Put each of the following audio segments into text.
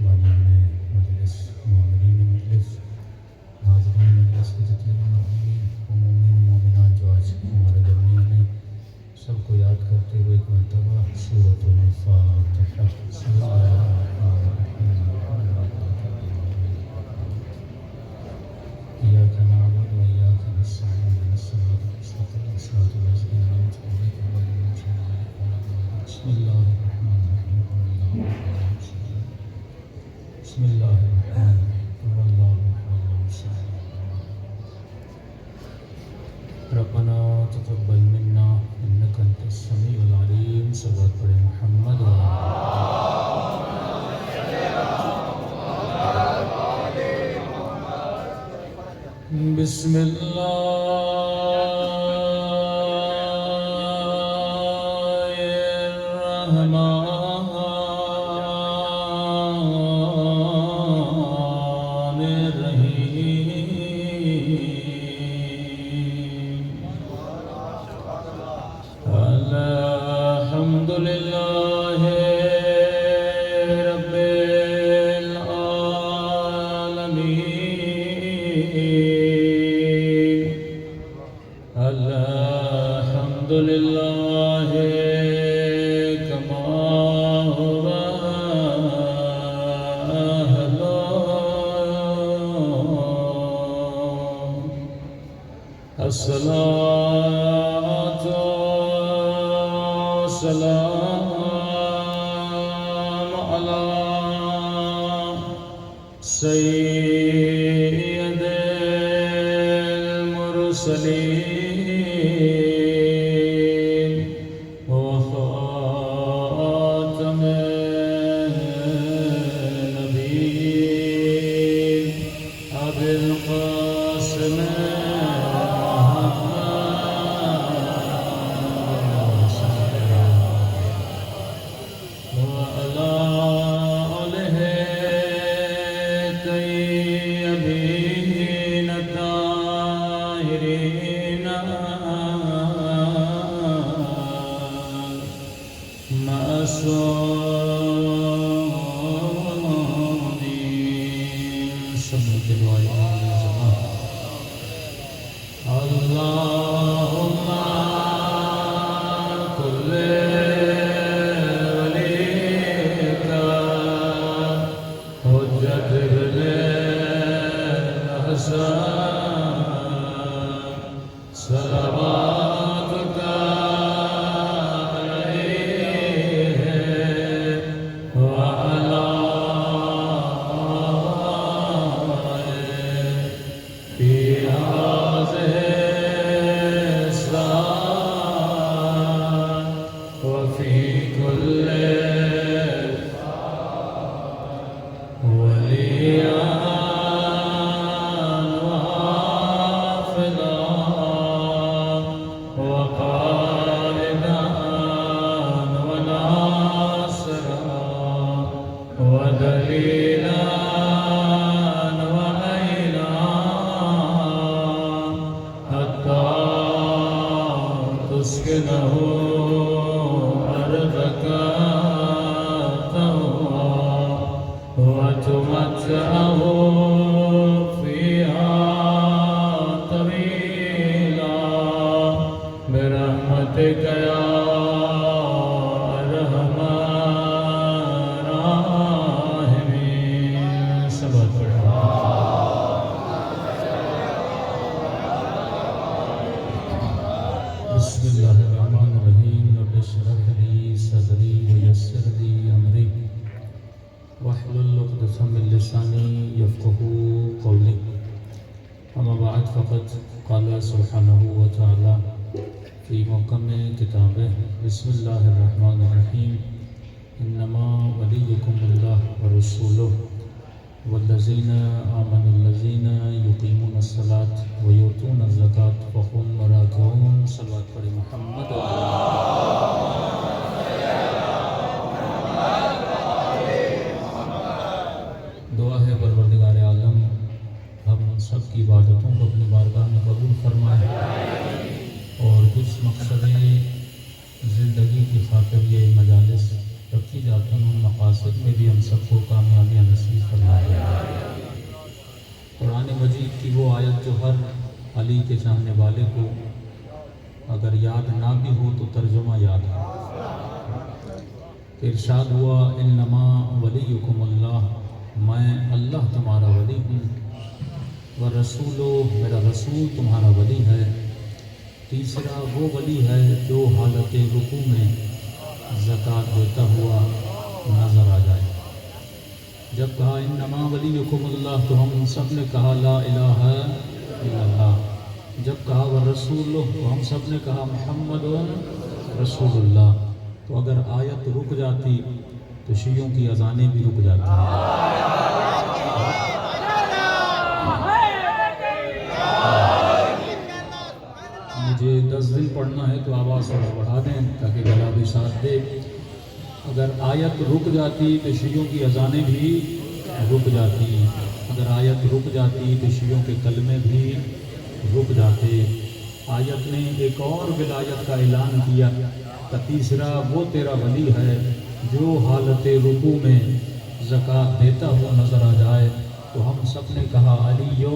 بانیان مجلس، معامرین مجلس، حاضرین مجلس کے جتنے بھی مرحومین و مومنین و مومنات جو آج ہمارے درمیان ہیں، سب کو یاد کرتے ہوئے ایک مرتبہ سورۃ الفاتحہ۔ بسم اللہ الرحمن الرحیم۔ ایاک نعبد و ایاک نستعین، اهدنا الصراط المستقیم، صراط الذین انعمت علیہم غیر المغضوب علیہم ولا الضالین۔ بسم اللہ الرحمن الرحیم۔ بسم اللہ الرحمن الرحیم۔ ربنا تقبل منا انک انت السمیع العلیم۔ صلوات پڑھیں محمد و بسم اللہ الرحمن الرحیم۔ الحمد للہ رب العالمین۔ الحمد للہ کما هو أهله۔ الصلاة والسلام على سيد المرسلين وخاتم النبيين أبي القاسم وعلى آله الطيبين الطاهرين معصومين صلى الله عليه وسلم۔ اللهم كل وليك حجة ابن الحسن صلواتك عليه وعلى آله في هذه الساعة وفي كل وليا وحافظا وقائدا وناصرا ودليلا وعينا حتى تسكنه أرضك طوعا وتمتعه فيها طويلا برحمتك يا أرحم الراحمين۔ صلوات پڑھیں۔ بسم اللہ الرحمن الرحیم۔ رب اشرح لي صدری ویسر لي امری واحلل عقدۃ من لسانی یفقهوا قولی۔ اما بعد فقد قال سبحانہ وتعالی فی محکم کتابہ بسم اللہ الرحمن الرحیم۔ انما ولیکم اللہ ورسولہ والذین آمنوا الذین یقیمون الصلاة ویؤتون الزکاة وهم راکعون۔ صلوات پڑھیں محمد و دعا ہے پروردگار عالم ہم سب کی عبادتوں کو اپنی بارگاہ میں قبول فرمائے اور جس مقصد زندگی کی خاطر یہ مجالس رکھی جاتی ہیں ان مقاصد میں بھی ہم سب کو کامیابیاں نصیب کہ وہ آیت جو ہر علی کے چاہنے والے کو اگر یاد نہ بھی ہو تو ترجمہ یاد ہے کہ ارشاد ہوا انما ولیکم اللہ، میں اللہ تمہارا ولی ہوں، ورسولو، میرا رسول تمہارا ولی ہے۔ تیسرا وہ ولی ہے جو حالت رکوع میں زکوٰۃ دیتا ہوا نظر آ جائے۔ جب کہا انما ولیکم اللہ تو ہم سب نے کہا لا الہ الا اللہ۔ جب کہا ورسول تو ہم سب نے کہا محمد رسول اللہ۔ تو اگر آیت رک جاتی تو شیعوں کی اذانیں بھی رک جاتی ہیں۔ مجھے 10 دن پڑھنا ہے تو آواز تھوڑا بڑھا دیں تاکہ گلا بھی ساتھ دے۔ اگر آیت رک جاتی تو شیعوں کی اذانیں بھی رک جاتی، اگر آیت رک جاتی تو شیعوں کے کلمے بھی رک جاتے۔ آیت نے ایک اور ولایت کا اعلان کیا کہ تیسرا وہ تیرا ولی ہے جو حالت رکوع میں زکوٰۃ دیتا ہوا نظر آ جائے۔ تو ہم سب نے کہا علی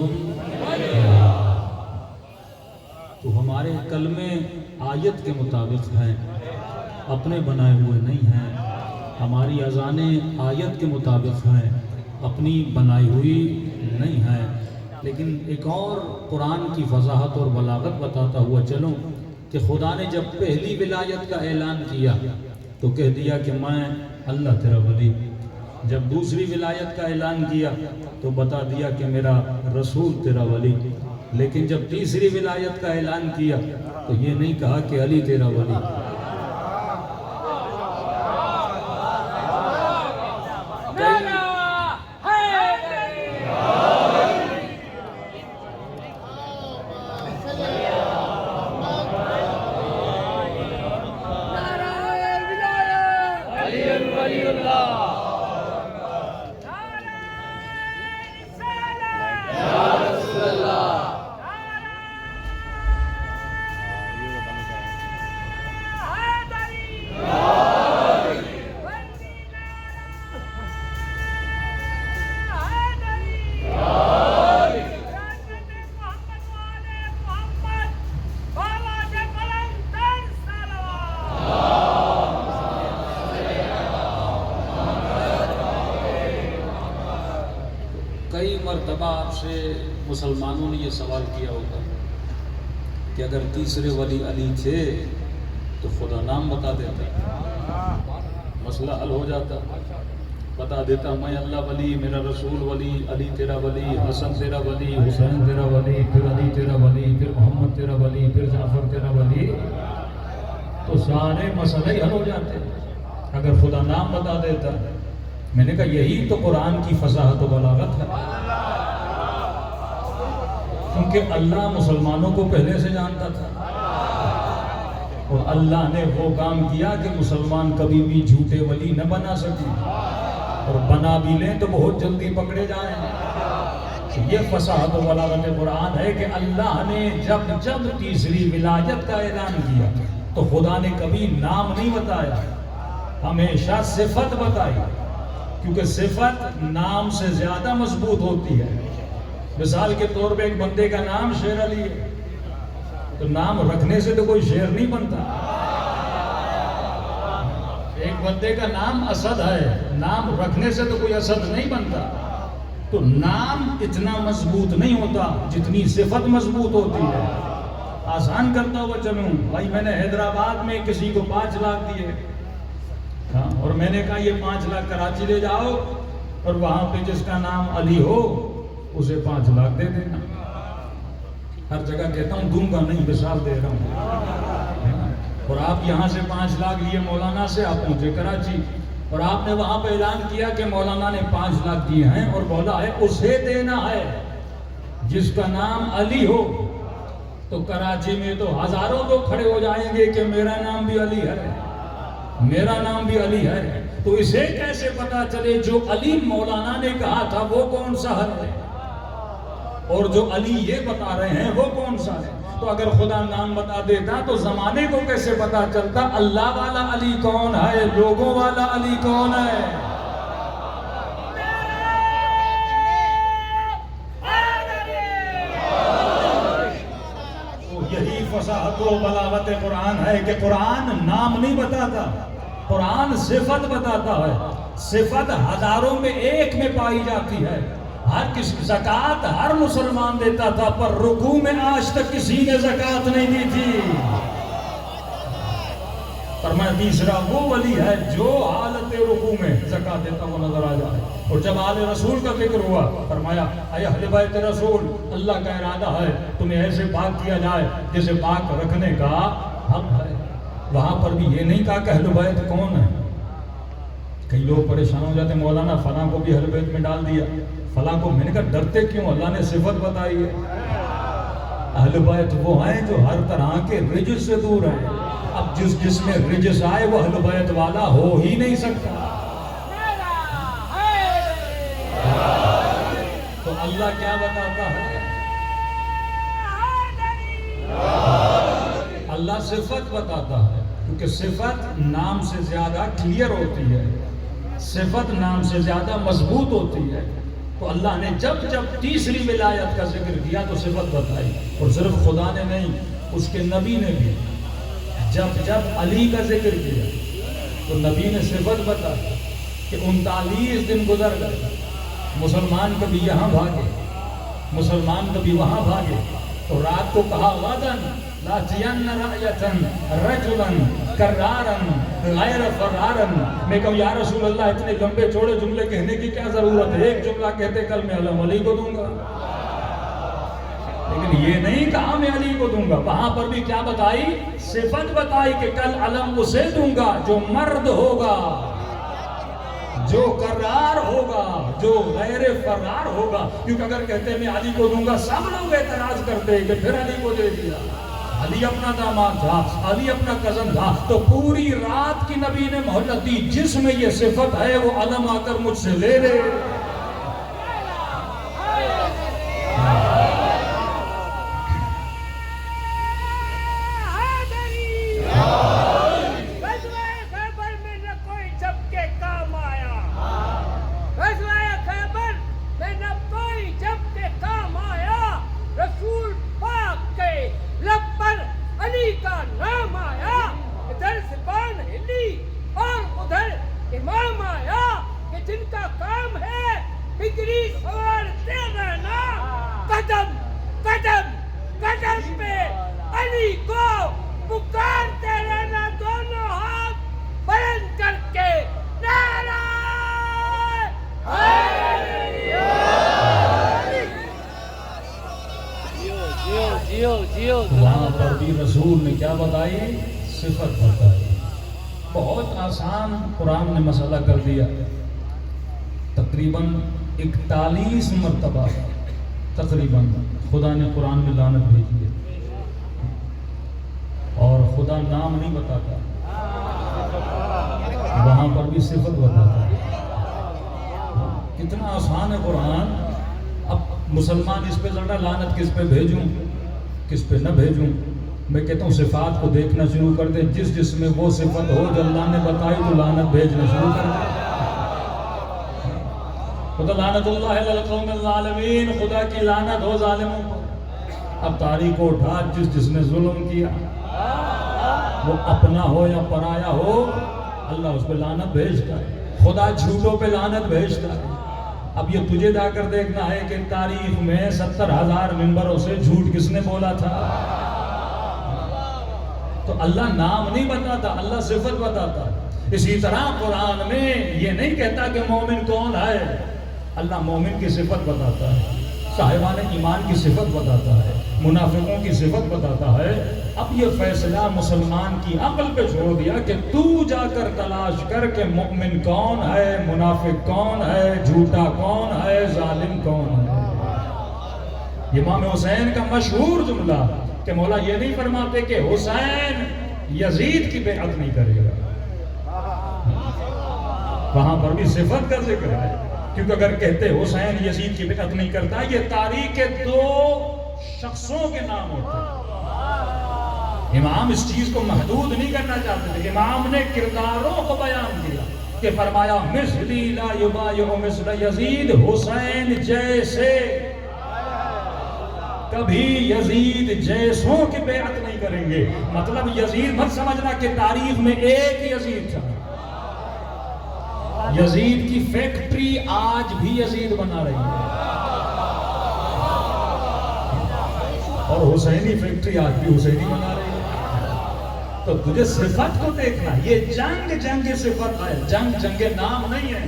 تو ہمارے کلمے آیت کے مطابق ہیں، اپنے بنائے ہوئے نہیں ہیں۔ ہماری اذانیں آیت کے مطابق ہیں، اپنی بنائی ہوئی نہیں ہیں۔ لیکن ایک اور قرآن کی وضاحت اور بلاغت بتاتا ہوا چلوں کہ خدا نے جب پہلی ولایت کا اعلان کیا تو کہہ دیا کہ میں اللہ تیرا ولی۔ جب دوسری ولایت کا اعلان کیا تو بتا دیا کہ میرا رسول تیرا ولی۔ لیکن جب تیسری ولایت کا اعلان کیا تو یہ نہیں کہا کہ علی تیرا ولی۔ کئی مرتبہ آپ سے مسلمانوں نے یہ سوال کیا ہوگا کہ اگر تیسرے ولی علی تھے تو خدا نام بتا دیتا، مسئلہ حل ہو جاتا، بتا دیتا میں اللہ ولی، میرا رسول ولی، علی تیرا ولی، حسن تیرا ولی، حسین تیرا ولی، پھر علی تیرا ولی، پھر محمد تیرا ولی، پھر جعفر تیرا ولی، تو سارے مسئلے ہی حل ہو جاتے اگر خدا نام بتا دیتا۔ میں نے کہا یہی تو قرآن کی فصاحت و بلاغت ہے، کیونکہ اللہ مسلمانوں کو پہلے سے جانتا تھا اور اللہ نے وہ کام کیا کہ مسلمان کبھی بھی جھوٹے ولی نہ بنا سکیں، اور بنا بھی لیں تو بہت جلدی پکڑے جائیں۔ یہ فصاحت و بلاغت قرآن ہے کہ اللہ نے جب تیسری ولایت کا اعلان کیا تو خدا نے کبھی نام نہیں بتایا، ہمیشہ صفت بتائی، کیونکہ صفت نام سے زیادہ مضبوط ہوتی ہے۔ مثال کے طور پہ ایک بندے کا نام شیر علی ہے تو نام رکھنے سے تو کوئی شیر نہیں بنتا۔ ایک بندے کا نام اسد ہے، نام رکھنے سے تو کوئی اسد نہیں بنتا۔ تو نام اتنا مضبوط نہیں ہوتا جتنی صفت مضبوط ہوتی ہے۔ آسان کرتا ہوا چلوں بھائی، میں نے حیدرآباد میں کسی کو 5 لاکھ دیے اور میں نے کہا یہ 5 لاکھ کراچی لے جاؤ اور وہاں پہ جس کا نام علی ہو اسے 5 لاکھ دے دینا۔ ہر جگہ کہتا ہوں دوں گا نہیں، مثال دے رہا ہوں۔ اور آپ یہاں سے 5 لاکھ لیے مولانا سے، آپ پہنچے کراچی اور آپ نے وہاں پہ اعلان کیا کہ مولانا نے 5 لاکھ دیے ہیں اور بولا ہے اسے دینا ہے جس کا نام علی ہو۔ تو کراچی میں تو ہزاروں لوگ کھڑے ہو جائیں گے کہ میرا نام بھی علی ہے، میرا نام بھی علی ہے۔ تو اسے کیسے پتا چلے جو علی مولانا نے کہا تھا وہ کون سا ہے اور جو علی یہ بتا رہے ہیں وہ کون سا ہے؟ تو اگر خدا نام بتا دیتا تو زمانے کو کیسے پتا چلتا اللہ والا علی کون ہے، لوگوں والا علی کون ہے؟ فصاحت و بلاغت قرآن ہے کہ قرآن نام نہیں بتاتا، قرآن صفت بتاتا ہے. صفت ہزاروں میں ایک میں پائی جاتی ہے. ہر کسی زکوٰۃ ہر مسلمان دیتا تھا، پر رکوع میں آج تک کسی نے زکوٰۃ نہیں دی تھی. فرمایا تیسرا وہ ولی ہے جو حالت رکوع میں زکوٰۃ دیتا ہوا نظر آ جائے. اور جب آل رسول کا ذکر ہوا فرمایا اے اہل بیت رسول، اللہ کا ارادہ ہے تمہیں ایسے پاک کیا جائے جسے پاک رکھنے کا حق ہے. وہاں پر بھی یہ نہیں کہا کہ اہل بیت کون ہے. کئی لوگ پریشان ہو جاتے ہیں، مولانا فلاں کو بھی اہل بیت میں ڈال دیا، فلاں کو. میں نے کہا ڈرتے کیوں؟ اللہ نے صفت بتائی ہے. اہل بیت وہ ہیں جو ہر طرح کے رجس سے دور ہیں. اب جس میں رجس آئے وہ اہل بیت والا ہو ہی نہیں سکتا. تو اللہ کیا بتاتا ہے؟ اللہ صفت بتاتا ہے، کیونکہ صفت نام سے زیادہ کلیئر ہوتی ہے، صفت نام سے زیادہ مضبوط ہوتی ہے. تو اللہ نے جب تیسری ولایت کا ذکر کیا تو صفت بتائی. اور صرف خدا نے نہیں، اس کے نبی نے بھی جب علی کا ذکر کیا تو نبی نے صفت بتائی کہ 39 دن گزر گئے، مسلمان کبھی یہاں بھاگے، مسلمان کبھی وہاں بھاگے. تو رات کو کہا غدن لاتین رأیتن رجلا کرارن غیر فرارن. میں کہوں یا رسول اللہ اتنے لمبے چوڑے جملے کہنے کی کیا ضرورت ہے؟ ایک جملہ کہتے کل میں علم علی کو دوں گا. لیکن یہ نہیں کہا میں علی کو دوں گا. وہاں پر بھی کیا بتائی؟ صفت بتائی کہ کل علم اسے دوں گا جو مرد ہوگا، جو کرار ہوگا، جو غیر فرار ہوگا. کیونکہ اگر کہتے میں علی کو دوں گا سب لوگ اعتراض کرتے کہ پھر علی کو دے دیا. علی اپنا داماد تھا، علی اپنا کزن تھا. تو پوری رات کی نبی نے مہلت دی، جس میں یہ صفت ہے وہ علم آ کر مجھ سے لے لے. وہاں پر بھی رسول نے کیا بتائی؟ صفت بتائی. بہت آسان قرآن نے مسئلہ کر دیا. تقریباً 41 مرتبہ تقریباً خدا نے قرآن میں لعنت بھیجی ہے، اور خدا نام نہیں بتاتا، وہاں پر بھی صفت بتاتا ہے. کتنا آسان ہے قرآن. اب مسلمان اس پہ لڑا لعنت کس پہ بھیجوں کس پہ نہ بھیجوں. میں کہتا ہوں صفات کو دیکھنا شروع کر دے. جس میں وہ صفت ہو جو اللہ نے بتائی تو لعنت بھیجنا شروع کر دے. خدا لعنت اللہ علی القوم الظالمین، خدا کی لعنت ہو ظالموں پر. اب تاریخ کو اٹھا، جس نے ظلم کیا وہ اپنا ہو یا پرایا ہو اللہ اس پہ لعنت بھیجتا ہے. خدا جھوٹوں پہ لعنت بھیجتا ہے. اب یہ تجھے جا کر دیکھنا ہے کہ تاریخ میں 70,000 ممبروں سے جھوٹ کس نے بولا تھا. تو اللہ نام نہیں بتاتا، اللہ صفت بتاتا. اسی طرح قرآن میں یہ نہیں کہتا کہ مومن کون ہے، اللہ مومن کی صفت بتاتا ہے، صاحبان ایمان کی صفت بتاتا ہے، منافقوں کی صفت بتاتا ہے. اب یہ فیصلہ مسلمان کی عقل پہ چھوڑ دیا کہ تو جا کر تلاش کر کہ مومن کون ہے، منافق کون ہے، جھوٹا کون ہے، ظالم کون ہے. امام حسین کا مشہور جملہ کہ مولا یہ نہیں فرماتے کہ حسین یزید کی بیعت نہیں کرے گا. وہاں پر بھی صفت کا ذکر ہے، کیونکہ اگر کہتے حسین یزید کی بیعت نہیں کرتا، یہ تاریخ کے 2 شخصوں کے نام ہوتے ہیں. امام اس چیز کو محدود نہیں کرنا چاہتے تھے. امام نے کرداروں کو بیان کیا کہ فرمایا مثلی لا یبایع مثل یزید، حسین جیسے کبھی یزید جیسوں کی بیعت نہیں کریں گے. مطلب یزید مت سمجھنا کہ تاریخ میں ایک یزید تھا. یزید کی فیکٹری آج بھی یزید بنا رہی ہے اور حسینی فیکٹری آج بھی حسینی بنا رہی ہے. تو تجھے صفت کو دیکھنا. یہ جنگ صفت ہے. جنگ نام نہیں ہے.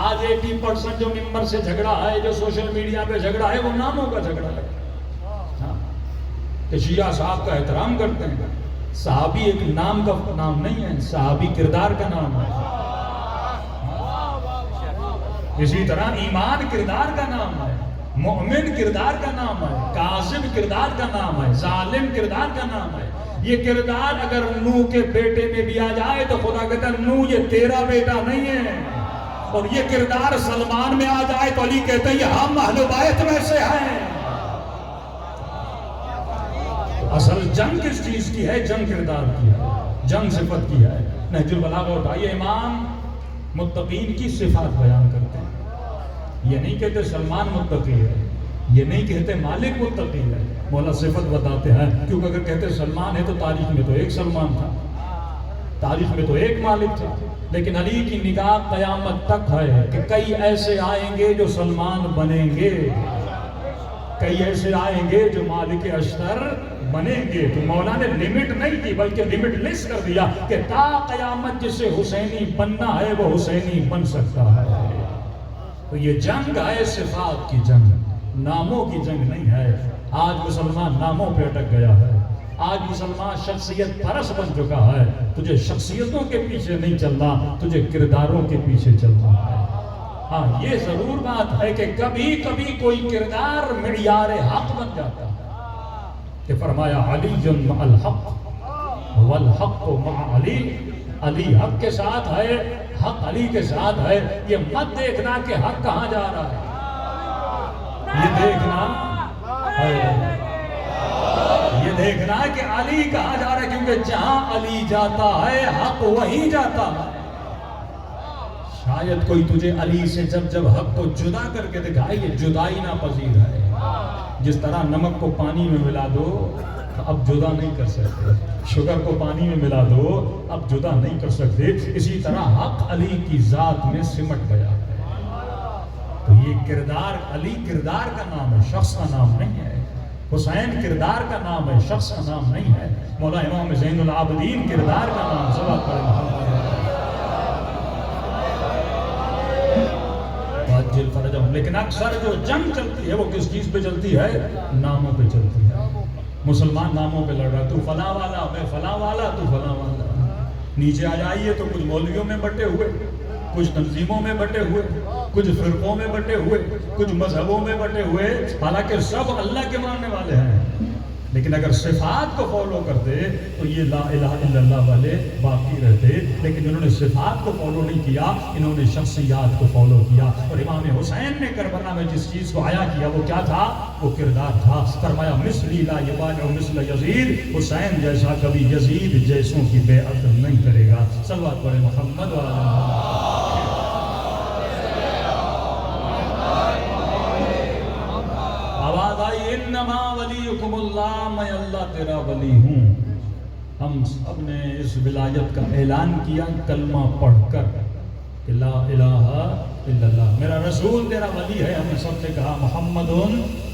آج 80% جو ممبر سے جھگڑا ہے, جو سوشل میڈیا پہ جھگڑا ہے, وہ ناموں کا جھگڑا ہے. کہ شیعہ صاحب کا احترام کرتے ہیں. صحابی ایک نام کا نام نہیں ہے, صحابی کردار کا نام ہے. اسی طرح ایمان کردار کا نام ہے, مومن کردار کا نام ہے, کاذب کردار کا نام ہے, ظالم کردار کا نام ہے. یہ کردار اگر نوح کے بیٹے میں بھی آ جائے تو خدا کہتا ہے نوح یہ تیرا بیٹا نہیں ہے. اور یہ کردار سلمان میں آ جائے تو علی کہتے ہیں یہ ہم اہل بیت میں سے ہیں. اصل جنگ کس چیز کی ہے؟ جنگ کردار کی ہے, جنگ صفت کی ہے. نہج البلاغہ اٹھائیے, امام متقین کی صفات بیان کرتے ہیں. یہ نہیں کہتے سلمان متقی ہے, یہ نہیں کہتے مالک متقی ہے, مولا صفت بتاتے ہیں. کیونکہ اگر کہتے سلمان ہے تو تاریخ میں تو ایک سلمان تھا, تاریخ میں تو ایک مالک تھا. لیکن علی کی نگاہ قیامت تک ہے کہ کئی ایسے آئیں گے جو سلمان بنیں گے, کئی ایسے آئیں گے جو مالک اشتر بنیں گے. تو مولا نے لمٹ نہیں کی بلکہ لمٹ لیس کر دیا کہ تا قیامت جسے حسینی بننا ہے وہ حسینی بن سکتا ہے. تو یہ جنگ ہے صفات کی جنگ, ناموں کی جنگ نہیں ہے. آج مسلمان ناموں پہ اٹک گیا ہے. آج مسلمان شخصیت پرست بن چکا ہے. تجھے شخصیتوں کے پیچھے نہیں چلنا, تجھے کرداروں کے پیچھے چلنا ہے. ہاں یہ ضرور بات ہے کہ کبھی کبھی کوئی کردار معیار حق بن جاتا ہے. کہ فرمایا علی مع الحق والحق مع علی, علی حق کے ساتھ ہے, حق علی کے ساتھ ہے. یہ مت دیکھنا کہ حق کہاں جا رہا ہے, یہ دیکھنا کہ علی کہاں جا رہا ہے, کیونکہ جہاں علی جاتا ہے حق وہیں جاتا ہے. شاید کوئی تجھے علی سے جب حق کو جدا کر کے دکھائے, یہ جدائی ناپذیر ہے. جس طرح نمک کو پانی میں ملا دو اب جدا نہیں کر سکتے, شوگر کو پانی میں ملا دو اب جدا نہیں کر سکتے, اسی طرح حق علی کی ذات میں سمٹ گیا. تو یہ کردار, علی کردار کا نام ہے, شخص کا نام نہیں ہے. حسین کردار کا نام ہے, شخص کا نام نہیں ہے. مولا امام زین العابدین کردار کا نام. صلوات پڑھیں محمد. لیکن اکثر جو جنگ چلتی ہے وہ کس چیز پہ چلتی ہے؟ ناموں پہ چلتی ہے. مسلمان ناموں پہ لڑ رہا, تو فلاں والا, میں فلاں والا, تو فلاں والا. نیچے آ جائیے تو کچھ مولویوں میں بٹے ہوئے, کچھ تنظیموں میں بٹے ہوئے, کچھ فرقوں میں بٹے ہوئے, کچھ مذہبوں میں بٹے ہوئے. حالانکہ سب اللہ کے ماننے والے ہیں, لیکن اگر صفات کو فالو کرتے تو یہ لا الہ الا اللہ والے باقی رہتے. لیکن انہوں نے صفات کو فالو نہیں کیا, انہوں نے شخصیات کو فالو کیا. اور امام حسین نے کربلا میں جس چیز کو عیا کیا وہ کیا تھا؟ وہ کردار تھا. فرمایا مثلی لا یبالع مثل یزید, حسین جیسا کبھی یزید جیسوں کی بیعت نہیں کرے گا. صلوات پڑھیں محمد و علی انما ولیکم اللہ, میں اللہ تیرا ولی ہوں. ہم سب نے اس ولایت کا اعلان کیا کلمہ پڑھ کر کہ لا الہ الا اللہ, میرا رسول تیرا ولی ہے. ہم نے سب نے کہا محمد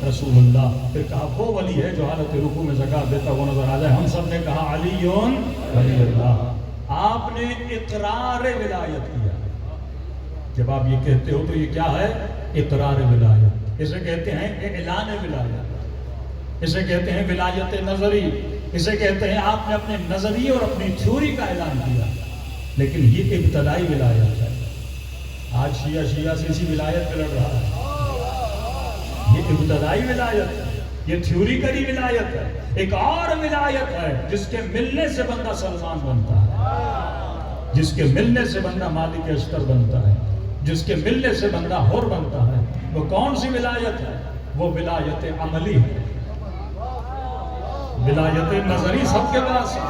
رسول اللہ. پھر کہا وہ ولی ہے جو حالت رکوع میں زکات دیتا وہ نظر آ جائے. ہم سب نے کہا علی ولی اللہ. آپ نے اقرار ولایت کیا. جب آپ یہ کہتے ہو تو یہ کیا ہے؟ اقرار ولایت. اسے کہتے ہیں اعلان ولایت, اسے کہتے ہیں ولایت نظری, اسے کہتے ہیں آپ نے اپنے نظریے اور اپنی تھیوری کا اعلان کیا. لیکن یہ ابتدائی ولایت ہے. آج شیعہ سے اسی ولایت پہ لڑ رہا ہے. یہ ابتدائی ولایت ہے, یہ تھیوری کری ولایت ہے. ایک اور ولایت ہے جس کے ملنے سے بندہ سلمان بنتا ہے, جس کے ملنے سے بندہ مالک اشتر بنتا ہے, جس کے ملنے سے بندہ حر بنتا ہے. وہ کون سی ولایت ہے؟ وہ ولایت عملی ہے. ولایت نظری سب کے پاس ہے,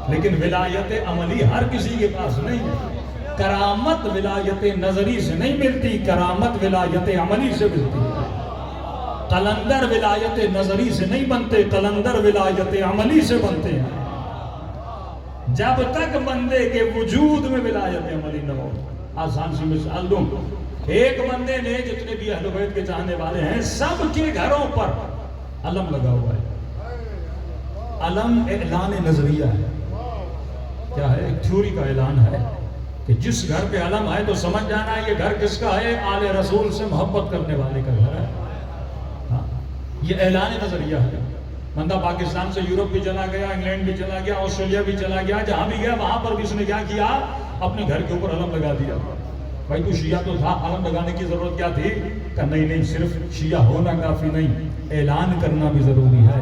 لیکن ولایت عملی ہر کسی کے پاس نہیں ہے. کرامت ولایت نظری سے نہیں ملتی, کرامت ولایت عملی سے ملتی ہے. قلندر ولایت نظری سے نہیں بنتے، قلندر ولایت عملی سے بنتے ہیں۔ جب تک بندے کے وجود میں ولایت عملی نہ ہو۔ آسان سی مثال دوں، ایک بندے نے جتنے بھی اہل بیت کے چاہنے والے ہیں سب کے گھروں پر علم لگا ہوا ہے۔ علم اعلان نظریہ ہے، کیا ہے؟ ایک تھیوری کا اعلان ہے کہ جس گھر پہ علم ہے تو سمجھ جانا ہے یہ گھر کس کا ہے، آل رسول سے محبت کرنے والے کا گھر ہے۔ ہاں، یہ اعلان نظریہ ہے۔ بندہ پاکستان سے یورپ بھی چلا گیا، انگلینڈ بھی چلا گیا، آسٹریلیا بھی چلا گیا، جہاں بھی گیا وہاں پر بھی اس نے کیا کیا؟ اپنے گھر کے اوپر علم لگا دیا۔ بھائی تو شیعہ تو تھا، علم لگانے کی ضرورت کیا تھی؟ کہ نہیں، صرف شیعہ ہونا کافی نہیں، اعلان کرنا بھی ضروری ہے۔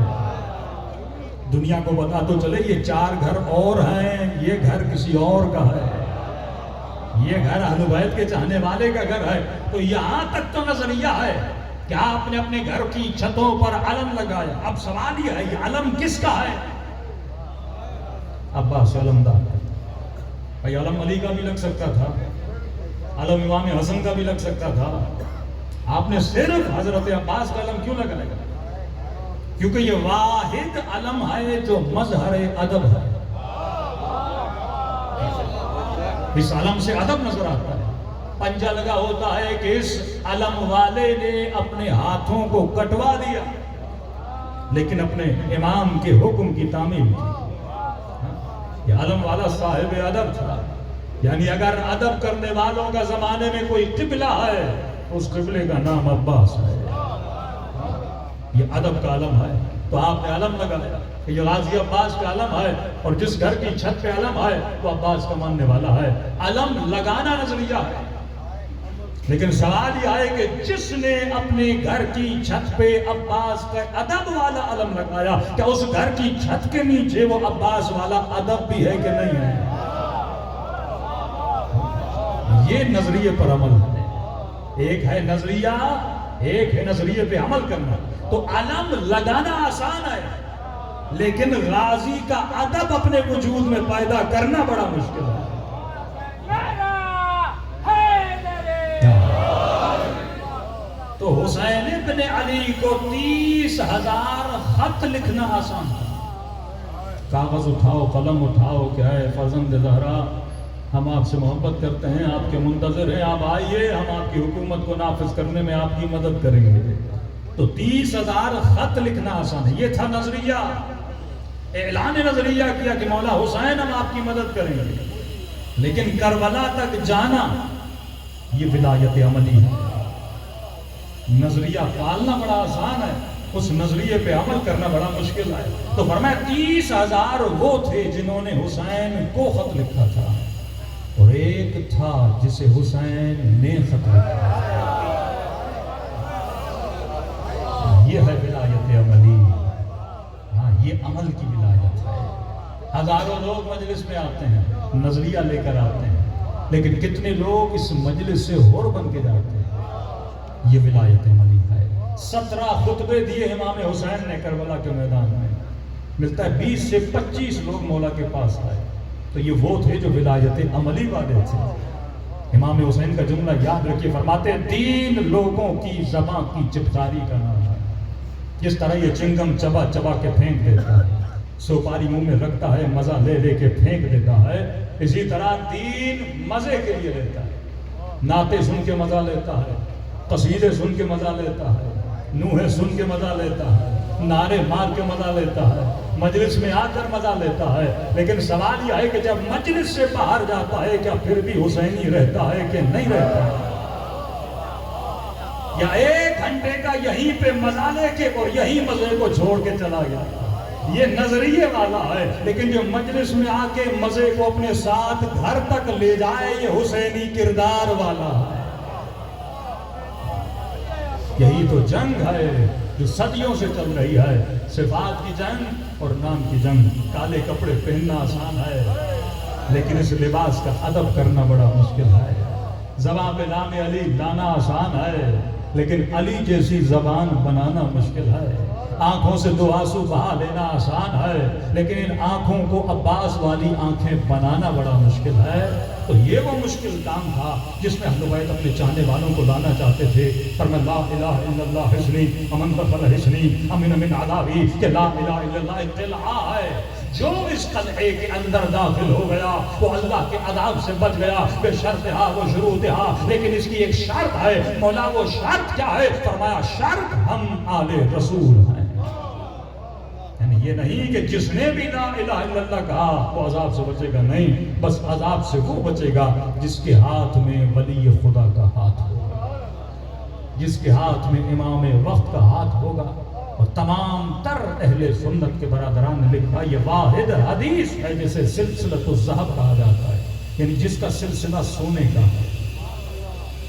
دنیا کو پتا تو چلے یہ 4 گھر اور ہیں، یہ گھر کسی اور کا ہے، یہ گھر اہل بیت کے چاہنے والے کا گھر ہے۔ تو یہاں تک تو نظریہ ہے کہ آپ نے اپنے گھر کی چھتوں پر علم لگایا۔ اب سوال یہ ہے یہ علم کس کا ہے؟ عباس علمدار۔ بھائی علم علی کا بھی لگ سکتا تھا، علم امام حسن کا بھی لگ سکتا تھا، آپ نے صرف حضرت عباس کا علم کیوں لگایا؟ کیونکہ یہ واحد علم ہے جو مظہر ادب ہے۔ اس علم سے ادب نظر آتا ہے۔ پنجہ لگا ہوتا ہے کہ اس علم والے نے اپنے ہاتھوں کو کٹوا دیا لیکن اپنے امام کے حکم کی تعمیل کی۔ یہ علم والا صاحب ادب تھا، یعنی اگر ادب کرنے والوں کا زمانے میں کوئی قبلہ ہے اس قبلے کا نام عباس ہے۔ یہ ادب کا علم ہے، تو آپ نے علم لگایا کہ یہ غازی عباس کا علم ہے، اور جس گھر کی چھت پہ علم ہے تو عباس کا ماننے والا ہے۔ علم لگانا نظریہ ہے، لیکن سوال یہ ہے کہ جس نے اپنے گھر کی چھت پہ عباس کا ادب والا علم لگایا، کیا اس گھر کی چھت کے نیچے وہ عباس والا ادب بھی ہے کہ نہیں ہے؟ یہ نظریے پر عمل ہے۔ ایک ہے نظریہ، ایک ہے نظریے پہ عمل کرنا۔ تو علم لگانا آسان ہے، لیکن غازی کا ادب اپنے وجود میں پیدا کرنا بڑا مشکل ہے۔ تو حسین ابن علی کو 30,000 خط لکھنا آسان تھا۔ کاغذ اٹھاؤ، قلم اٹھاؤ، کیا ہے فرزند زہرا، ہم آپ سے محبت کرتے ہیں، آپ کے منتظر ہیں، آپ آئیے، ہم آپ کی حکومت کو نافذ کرنے میں آپ کی مدد کریں گے۔ تو 30,000 خط لکھنا آسان ہے، یہ تھا نظریہ۔ اعلان نظریہ کیا کہ مولا حسین ہم آپ کی مدد کریں گے، لیکن کربلا تک جانا یہ ولایت عملی ہے۔ نظریہ پالنا بڑا آسان ہے، اس نظریے پہ عمل کرنا بڑا مشکل ہے۔ تو فرمایا 30,000 وہ تھے جنہوں نے حسین کو خط لکھا تھا، اور ایک تھا جسے حسین نے خط لکھا تھا۔ یہ ہے ولایت عملی۔ ہاں، یہ عمل کی ولایت ہے۔ ہزاروں لوگ مجلس میں آتے ہیں، نظریہ لے کر آتے ہیں، لیکن کتنے لوگ اس مجلس سے ہور بن کے جاتے ہیں؟ یہ ولایت عملی ہے۔ 17 خطبے دیے امام حسین نے کربلا کے میدان میں، ملتا ہے 20 سے 25 لوگ مولا کے پاس آئے۔ تو یہ وہ تھے جو ولایت عملی والے تھے۔ امام حسین کا جملہ یاد رکھیے، فرماتے ہیں دین لوگوں کی زباں کی چپکاری کا نام ہے۔ جس طرح یہ چنگم چبا چبا کے پھینک دیتا ہے، سوپاری منہ میں رکھتا ہے، مزہ لے لے کے پھینک دیتا ہے، اسی طرح دین مزے کے لیے لیتا ہے۔ نعتیں سن کے مزہ لیتا ہے، قصیدے سن کے مزہ لیتا ہے، نوحے سن کے مزہ لیتا ہے، نعرے مار کے مزہ لیتا ہے، مجلس میں آ کر مزہ لیتا ہے، لیکن سوال یہ ہے کہ جب مجلس سے باہر جاتا ہے کیا پھر بھی حسینی رہتا ہے کہ نہیں رہتا ہے؟ یا 1 گھنٹے کا یہیں پہ مزہ لے کے اور یہی مزے کو چھوڑ کے چلا گیا؟ یہ نظریے والا ہے، لیکن جو مجلس میں آ کے مزے کو اپنے ساتھ گھر تک لے جائے یہ حسینی کردار والا ہے۔ یہی تو جنگ ہے جو صدیوں سے چل رہی ہے، صفات کی جنگ اور نام کی جنگ۔ کالے کپڑے پہننا آسان ہے، لیکن اس لباس کا ادب کرنا بڑا مشکل ہے۔ زبان پہ نام علی لانا آسان ہے، لیکن علی جیسی زبان بنانا مشکل ہے۔ آنکھوں سے 2 آنسو بہا لینا آسان ہے، لیکن ان آنکھوں کو عباس والی آنکھیں بنانا بڑا مشکل ہے۔ تو یہ وہ مشکل کام تھا جس میں اہل بیت اپنے چاہنے والوں کو لانا چاہتے تھے، پر میں لا الہ الا اللہ حسنی امن دخل حسنی امن من عذابی، کہ لا الہ الا اللہ ایک قلعہ ہے، جو اس قلعے کے اندر داخل ہو گیا وہ اللہ کے عذاب سے بچ گیا، بے شرط ہاں وہ شروط ہاں، لیکن اس کی ایک شرط ہے، مولا وہ شرط کیا ہے؟ فرمایا شرط ہم آل رسول ہیں۔ یعنی یہ نہیں کہ جس نے بھی لا الہ الا اللہ کہا وہ عذاب سے بچے گا، نہیں، بس عذاب سے وہ بچے گا جس کے ہاتھ میں ولی خدا کا ہاتھ ہوگا، جس کے ہاتھ میں امام وقت کا ہاتھ ہوگا۔ اور تمام تر اہل سنت کے برادران نے لکھا یہ واحد حدیث ہے جسے سلسلۃ الذہب کہا جاتا ہے، یعنی جس کا سلسلہ سونے کا ہے،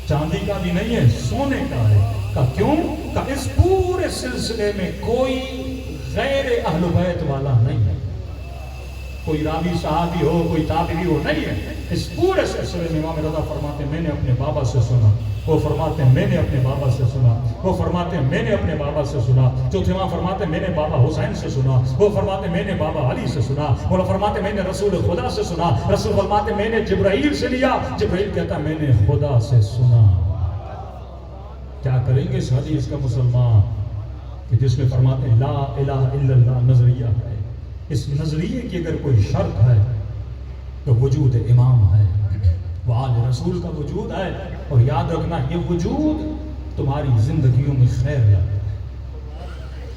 چاندی کا بھی نہیں ہے، سونے کا ہے۔ کہ کیوں؟ کہ اس پورے سلسلے میں کوئی غیر اہل بیت والا نہیں ہے، کوئی راوی صحابی ہو، کوئی تابعی ہو، نہیں ہے۔ اس پورے سلسلے میں امام رضا فرماتے ہیں میں نے اپنے بابا سے سنا، وہ فرماتے ہیں میں نے اپنے بابا سے سنا، وہ فرماتے ہیں میں نے اپنے بابا سے سنا، چوتھے امام فرماتے ہیں میں نے بابا حسین سے سنا، وہ فرماتے ہیں میں نے بابا علی سے سنا، وہ فرماتے ہیں میں نے رسول خدا سے سنا، رسول فرماتے ہیں میں نے جبرائیل سے لیا، جبرائیل کہتا ہے میں نے خدا سے سنا۔ کیا کریں گے اس حدیث کا مسلمان کہ جس میں فرماتے ہیں لا الہ الا اللہ نظریہ ہے، اس نظریے کی اگر کوئی شرط ہے تو وجود امام ہے، وہ آل رسول کا وجود ہے، اور یاد رکھنا یہ وجود تمہاری زندگیوں میں خیر لاتا ہے۔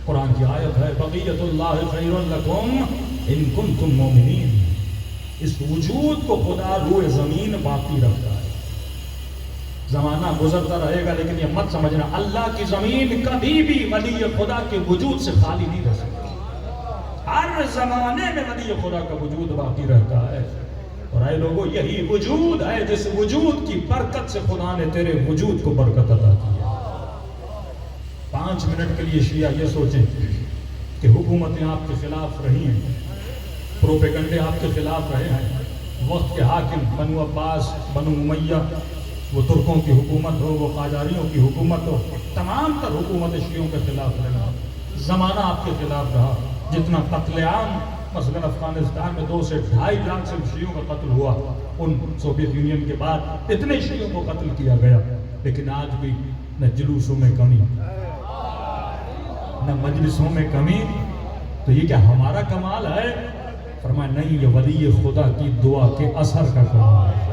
قرآن کی آیت ہے بقیت اللہ خیر لکم ان کنتم مومنین، اس وجود کو خدا روئے زمین باقی رکھتا ہے۔ زمانہ گزرتا رہے گا لیکن یہ مت سمجھنا اللہ کی زمین کبھی بھی ولی خدا کے وجود سے خالی نہیں رہ سکتی، ہر زمانے میں ولی خدا کا وجود باقی رہتا ہے۔ اور اے لوگوں یہی وجود ہے جس وجود کی برکت سے خدا نے تیرے وجود کو برکت عطا کی ہے۔ 5 منٹ کے لیے شیعہ یہ سوچیں کہ حکومتیں آپ کے خلاف رہی ہیں، پروپیگنڈے آپ کے خلاف رہے ہیں، وقت کے حاکم بنو عباس، بنو امیہ، وہ ترکوں کی حکومت ہو، وہ قاجاریوں کی حکومت ہو، تمام تر حکومت شیعوں کے خلاف رہا، زمانہ آپ کے خلاف رہا۔ جتنا قتل عام مثلا افغانستان میں 2 سے 2.5 لاکھ سے شیعوں کا قتل ہوا، ان سوویت یونین کے بعد اتنے شیعوں کو قتل کیا گیا، لیکن آج بھی نہ جلوسوں میں کمی، نہ مجلسوں میں کمی، تو یہ کیا ہمارا کمال ہے؟ فرمایا نہیں، یہ ولی خدا کی دعا کے اثر کا کمال ہے،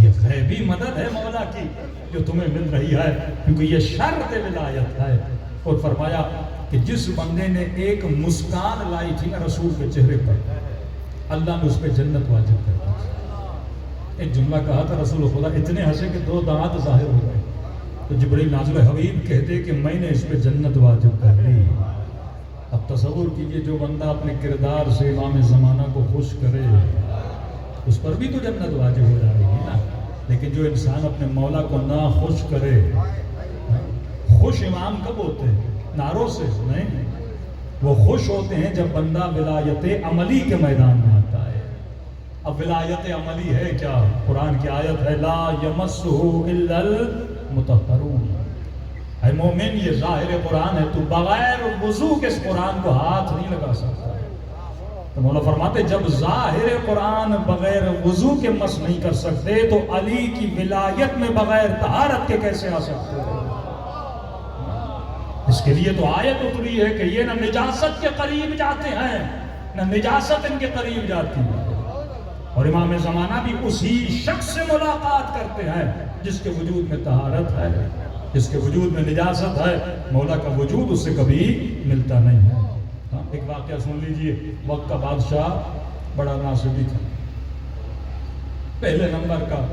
یہ غیبی مدد ہے مولا کی جو تمہیں مل رہی ہے، کیونکہ یہ شرط ولایت ہے۔ اور فرمایا کہ جس بندے نے ایک مسکان لائی تھی نا رسول کے چہرے پر، اللہ نے اس پہ جنت واجب کر دی۔ ایک جملہ کہا تھا رسول خدا اتنے ہنسے کہ 2 دانت ظاہر ہو گئے، تو جبرائیل نازل حبیب کہتے کہ میں نے اس پہ جنت واجب کر دی۔ اب تصور کیجئے جو بندہ اپنے کردار سے امام زمانہ کو خوش کرے اس پر بھی تو جنت واجب ہو جائے گی نا، لیکن جو انسان اپنے مولا کو نہ خوش کرے، خوش امام کب ہوتے ہیں؟ نعروں سے نہیں، وہ خوش ہوتے ہیں جب بندہ ولایت عملی کے میدان میں آتا ہے۔ اب ولایت عملی ہے کیا؟ قرآن کی آیت ہے لا یمسہ الا المطہرون، اے مومن یہ ظاہر قرآن ہے، تو بغیر وضو کے اس قرآن کو ہاتھ نہیں لگا سکتا۔ تو مولا فرماتے جب ظاہر قرآن بغیر وضو کے مس نہیں کر سکتے تو علی کی ولایت میں بغیر طہارت کے کیسے آ سکتے ہیں؟ اس کے لیے تو آیت اتری ہے کہ یہ نہ نجاست کے قریب جاتے ہیں نہ نجاست ان کے قریب جاتی ہے، اور امام زمانہ بھی اسی شخص سے ملاقات کرتے ہیں جس کے وجود میں طہارت ہے، جس کے وجود میں نجاست ہے، مولا کا وجود اس سے کبھی ملتا نہیں ہے۔ ایک واقعہ سن لیجئے، وقت کا بادشاہ بڑا ناصبی تھا، پہلے نمبر کا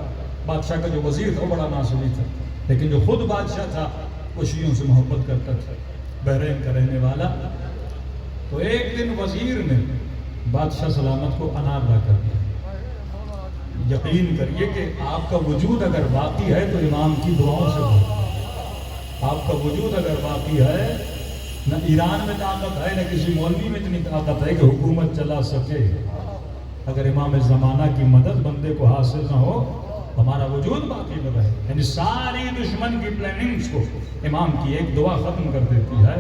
بادشاہ کا جو وزیر تھا وہ بڑا ناصبی تھا، لیکن جو خود بادشاہ تھا وہ شیعوں سے محبت کرتا تھا، بحرین کا رہنے والا۔ تو ایک دن وزیر نے بادشاہ سلامت کو انار لا کر دیا۔ یقین کریے کہ آپ کا وجود اگر باقی ہے تو امام کی دعاؤں سے باقی، آپ کا وجود اگر باقی ہے، نہ ایران میں طاقت ہے نہ کسی مولوی میں اتنی طاقت ہے کہ حکومت چلا سکے، اگر امام زمانہ کی مدد بندے کو حاصل نہ ہو ہمارا وجود باقی نہ رہے، یعنی ساری دشمن کی پلاننگز کو امام کی ایک دعا ختم کر دیتی ہے،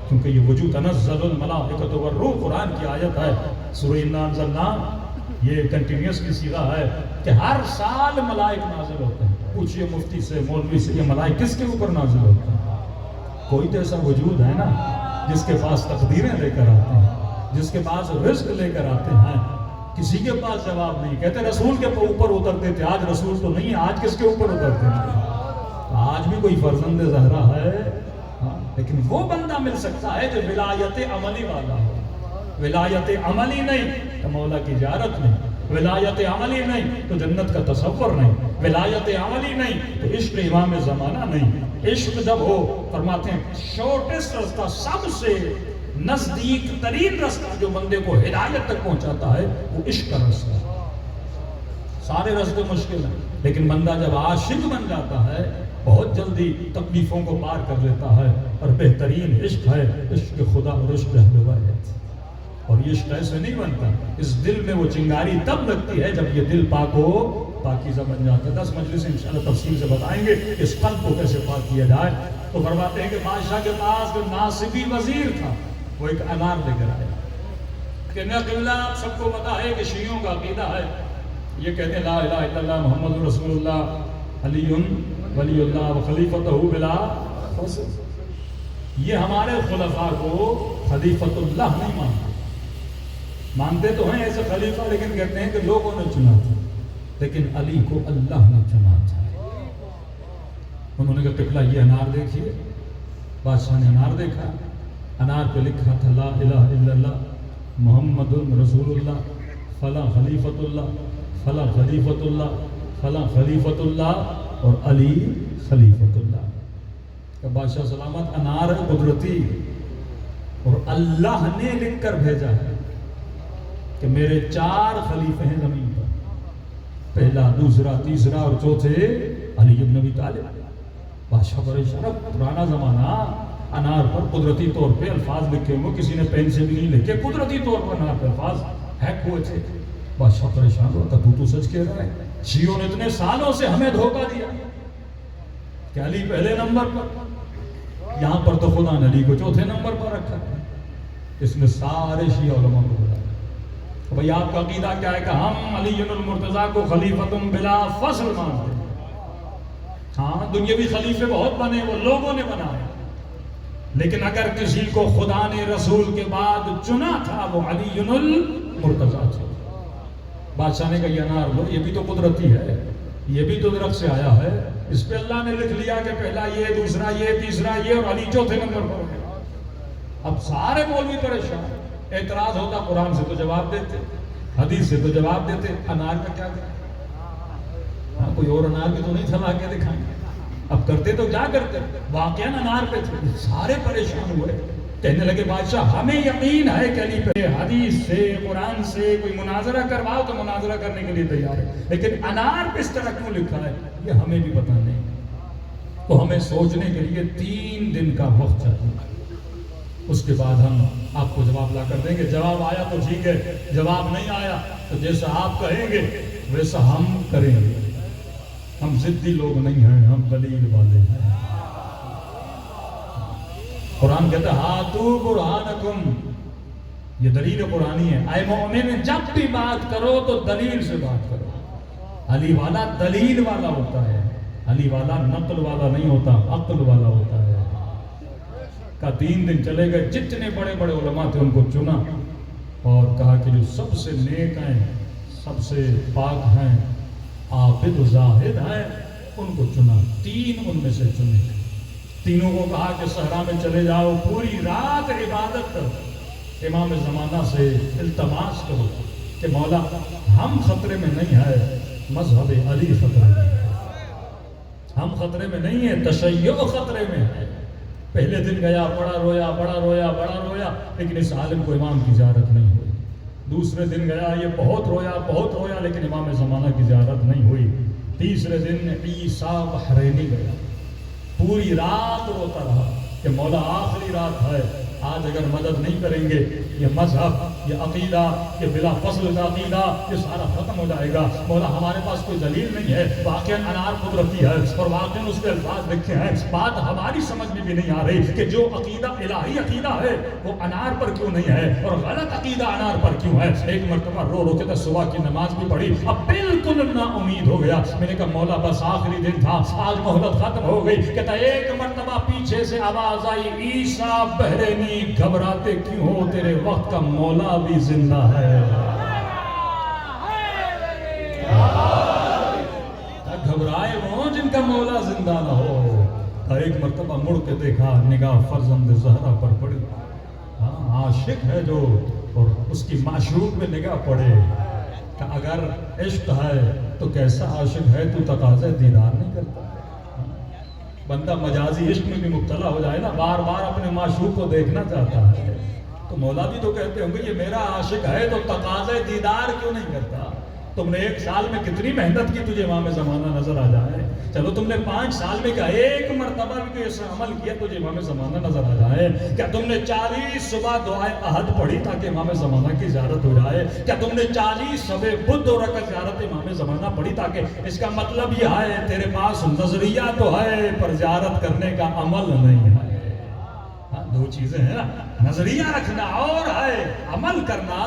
کیونکہ یہ وجود تنزل الملائکۃ والروح، قرآن کی آیت ہے سورہ انا انزلنا یہ کنٹینیوس کی صیغہ ہے کہ ہر سال ملائک نازل ہوتے ہیں. پوچھئے مفتی سے، مولوی سے، یہ ملائک کس کے اوپر نازل ہوتے ہیں؟ کوئی تو ایسا وجود ہے نا جس کے پاس تقدیریں لے کر آتے ہیں، جس کے پاس رزق لے کر آتے ہیں. کسی کے پاس جواب نہیں. کہتے رسول کے اوپر اترتے تھے، آج رسول تو نہیں ہے، آج کس کے اوپر اترتے ہیں؟ آج بھی کوئی فرزند زہرا ہے، لیکن وہ بندہ مل سکتا ہے جو ولایت عملی والا ہو. ولایت عملی نہیں تو مولا کی زیارت نہیں، ولایت عملی نہیں تو جنت کا تصور نہیں، ولایت عملی نہیں تو عشق امام زمانہ نہیں. عشق جب ہو، فرماتے ہیں شارٹسٹ رستہ، سب سے نزدیک ترین رستہ جو بندے کو ہدایت تک پہنچاتا ہے وہ عشق کا رستہ. سارے راستے مشکل ہیں، لیکن بندہ جب عاشق بن جاتا ہے بہت جلدی تکلیفوں کو پار کر لیتا ہے. اور بہترین عشق ہے عشق خدا اور عشق اہل بیت. اور یہ عشق ایسے نہیں بنتا، اس دل میں وہ چنگاری تب لگتی ہے جب یہ دل پاک ہو، پاکیزہ بن جاتا ہے. 10 مجلس انشاءاللہ تفصیل سے بتائیں گے کہ اس قلب کو کیسے پاک کیا جائے. تو فرماتے ہیں کہ بادشاہ کے پاس جو ناصبی وزیر تھا وہ ایک انار لے کر آیا کہ قبلہ آپ سب کو پتا ہے کہ شیعوں کا عقیدہ ہے، یہ کہتے ہیں لا الہ الا اللہ محمد رسول اللہ علی ولی اللہ و خلیفۃہ بلا فصل. یہ ہمارے خلفاء کو خلیفۃ اللہ نہیں مانتے تو ہیں ایسے خلیفہ، لیکن کہتے ہیں کہ لوگوں نے چنا تھا، لیکن علی کو اللہ نے چنا تھا. انہوں نے کہا قبلہ یہ انار دیکھیے. بادشاہ نے انار دیکھا، انار پہ لکھا تھا لا الہ الا اللہ محمد رسول اللہ فلاں خلیفۃ اللہ فلاں خلیفۃ اللہ فلاں خلیفۃ اللہ اور علی خلیفۃ اللہ. کہ بادشاہ سلامت انار قدرتی اور اللہ نے لکھ کر بھیجا ہے کہ میرے 4 خلیفے ہیں زمین پر، پہلا، دوسرا، تیسرا اور چوتھے علی ابن ابی طالب. بادشاہ پریشان، پرانا زمانہ، انار پر قدرتی طور پہ الفاظ لکھے ہوئے، کسی نے پین سے بھی نہیں لکھے، قدرتی طور پر انار پہ الفاظ ہیک ہوئے تھے. بادشاہ پریشان ہوتا، تو سچ کہہ رہا ہے. شیعوں نے اتنے سالوں سے ہمیں دھوکہ دیا کہ علی پہلے نمبر پر، یہاں پر تو خدا نے علی کو چوتھے نمبر پر رکھا ہے. اس نے سارے شیعہ علماء کو بلایا، بھئی آپ کا عقیدہ کیا ہے؟ کہ ہم علی المرتضیٰ کو خلیفۃ بلا فصل مانتے ہیں. ہاں دنیاوی خلیفے بہت بنے، وہ لوگوں نے بنائے، لیکن اگر کسی کو خدا نے رسول کے بعد چنا تھا وہ علی المرتضیٰ تھے. بادشاہ نے کہا یہ انار لو، یہ بھی تو قدرتی ہے، یہ بھی تو درخت سے آیا ہے، اس پہ اللہ نے لکھ لیا کہ پہلا یہ، دوسرا یہ، تیسرا یہ اور علی چوتھے نمبر پر ہے. اب سارے مولوی پریشان. اعتراض ہوتا، قرآن سے تو جواب دیتے، حدیث سے تو جواب دیتے، انار کا کیا کریں؟ ہاں کوئی اور انار بھی تو نہیں تھا کے دکھائیں. اب کرتے تو کیا کرتے، واقعاً انار پہ تھے. سارے پریشان ہوئے، کہنے لگے بادشاہ ہمیں یقین ہے کہ علی پہ، حدیث سے، قرآن سے کوئی مناظرہ کرواؤ تو مناظرہ کرنے کے لیے تیار ہے، لیکن انار پہ اس طرح کیوں لکھا ہے یہ ہمیں بھی پتہ نہیں. تو ہمیں سوچنے کے لیے 3 دن کا وقت چاہیے، اس کے بعد ہم آپ کو جواب لا کر دیں گے. جواب آیا تو ٹھیک ہے، جواب نہیں آیا تو جیسا آپ کہیں گے ویسا ہم کریں گے. ہم ضدی لوگ نہیں ہیں، ہم دلیل والے ہیں. قرآن کہتا ہے ہاتو برہانکم، یہ دلیل قرآنی ہے. اے مومن جب بھی بات کرو تو دلیل سے بات کرو. علی والا دلیل والا ہوتا ہے، علی والا نقل والا نہیں ہوتا، عقل والا ہوتا ہے. کا 3 دن چلے گئے، جتنے بڑے بڑے علماء تھے ان کو چنا اور کہا کہ جو سب سے نیک ہیں، سب سے پاک ہیں، عابد و زاہد ہیں، ان کو چنا. 3 ان میں سے چنے. تینوں کو کہا کہ صحرا میں چلے جاؤ، پوری رات عبادت کرو، امام زمانہ سے التماس کرو کہ مولا ہم خطرے میں نہیں ہے، مذہب علی خطرے میں ہے. ہم خطرے میں نہیں ہیں، تشیع خطرے میں ہے. پہلے دن گیا، بڑا رویا بڑا رویا بڑا رویا، لیکن اس عالم کو امام کی زیارت نہیں ہوئی. دوسرے دن گیا، یہ بہت رویا لیکن امام زمانہ کی زیارت نہیں ہوئی. تیسرے دن عیسیٰ بحرینی گیا، پوری رات روتا رہا کہ مولا آخری رات ہے، آج اگر مدد نہیں کریں گے یہ مذہب یہ عقیدہ، یہ بلا فصل کا عقیدہ، یہ سارا ختم ہو جائے گا۔ مولا ہمارے پاس کوئی دلیل نہیں ہے، واقعاً انار قدرتی ہے اور واقعاً اس کے الفاظ لکھے ہیں، بات ہماری سمجھ میں بھی نہیں آ رہی کہ جو عقیدہ الہی عقیدہ ہے وہ انار پر کیوں نہیں ہے اور غلط عقیدہ انار پر کیوں ہے۔ ایک مرتبہ رو رو کے تو صبح کی نماز بھی پڑھی، اب بالکل نا امید ہو گیا۔ میں نے کہا مولا بس آخری دن تھا، آج مہلت ختم ہو گئی۔ کہتا ایک مرتبہ پیچھے سے آواز آئی، عیسیٰ بحرینی گھبراتے کیوں ہو، تیرے وقت کا مولا بھی زندہ ہے۔ گھبرائے وہ جن کا مولا زندہ نہ ہو۔ ایک مرتبہ مڑ کے دیکھا، نگاہ فرزند زہرا پر پڑی۔ ہاں عاشق ہے جو اور اس کی معشوق میں نگاہ پڑے کہ اگر عشق ہے تو کیسا عاشق ہے تو تقاضے دیدار نہیں کرتا۔ بندہ مجازی عشق میں بھی مبتلا ہو جائے نا، بار بار اپنے معشوق کو دیکھنا چاہتا ہے، تو مولا بھی تو کہتے ہوں گے یہ میرا عاشق ہے تو تقاضے دیدار کیوں نہیں کرتا۔ تم نے ایک سال میں کتنی محنت کی تجھے امام زمانہ نظر آ جائے، چلو تم نے 5 سال میں کیا ایک مرتبہ بھی کوئی ایسا عمل کیا تجھے امام زمانہ نظر آ جائے؟ کیا تم نے 40 صبح دعائے احد پڑھی تاکہ امام زمانہ کی زیارت ہو جائے؟ کیا تم نے 40 شب بدھ و رکعت زیارت امام زمانہ پڑھی تاکہ؟ اس کا مطلب یہ ہے تیرے پاس نظریہ تو ہے پر زیارت کرنے کا عمل نہیں ہے۔ دو چیزیں ہیں نا، نظریہ رکھنا اور ہے عمل کرنا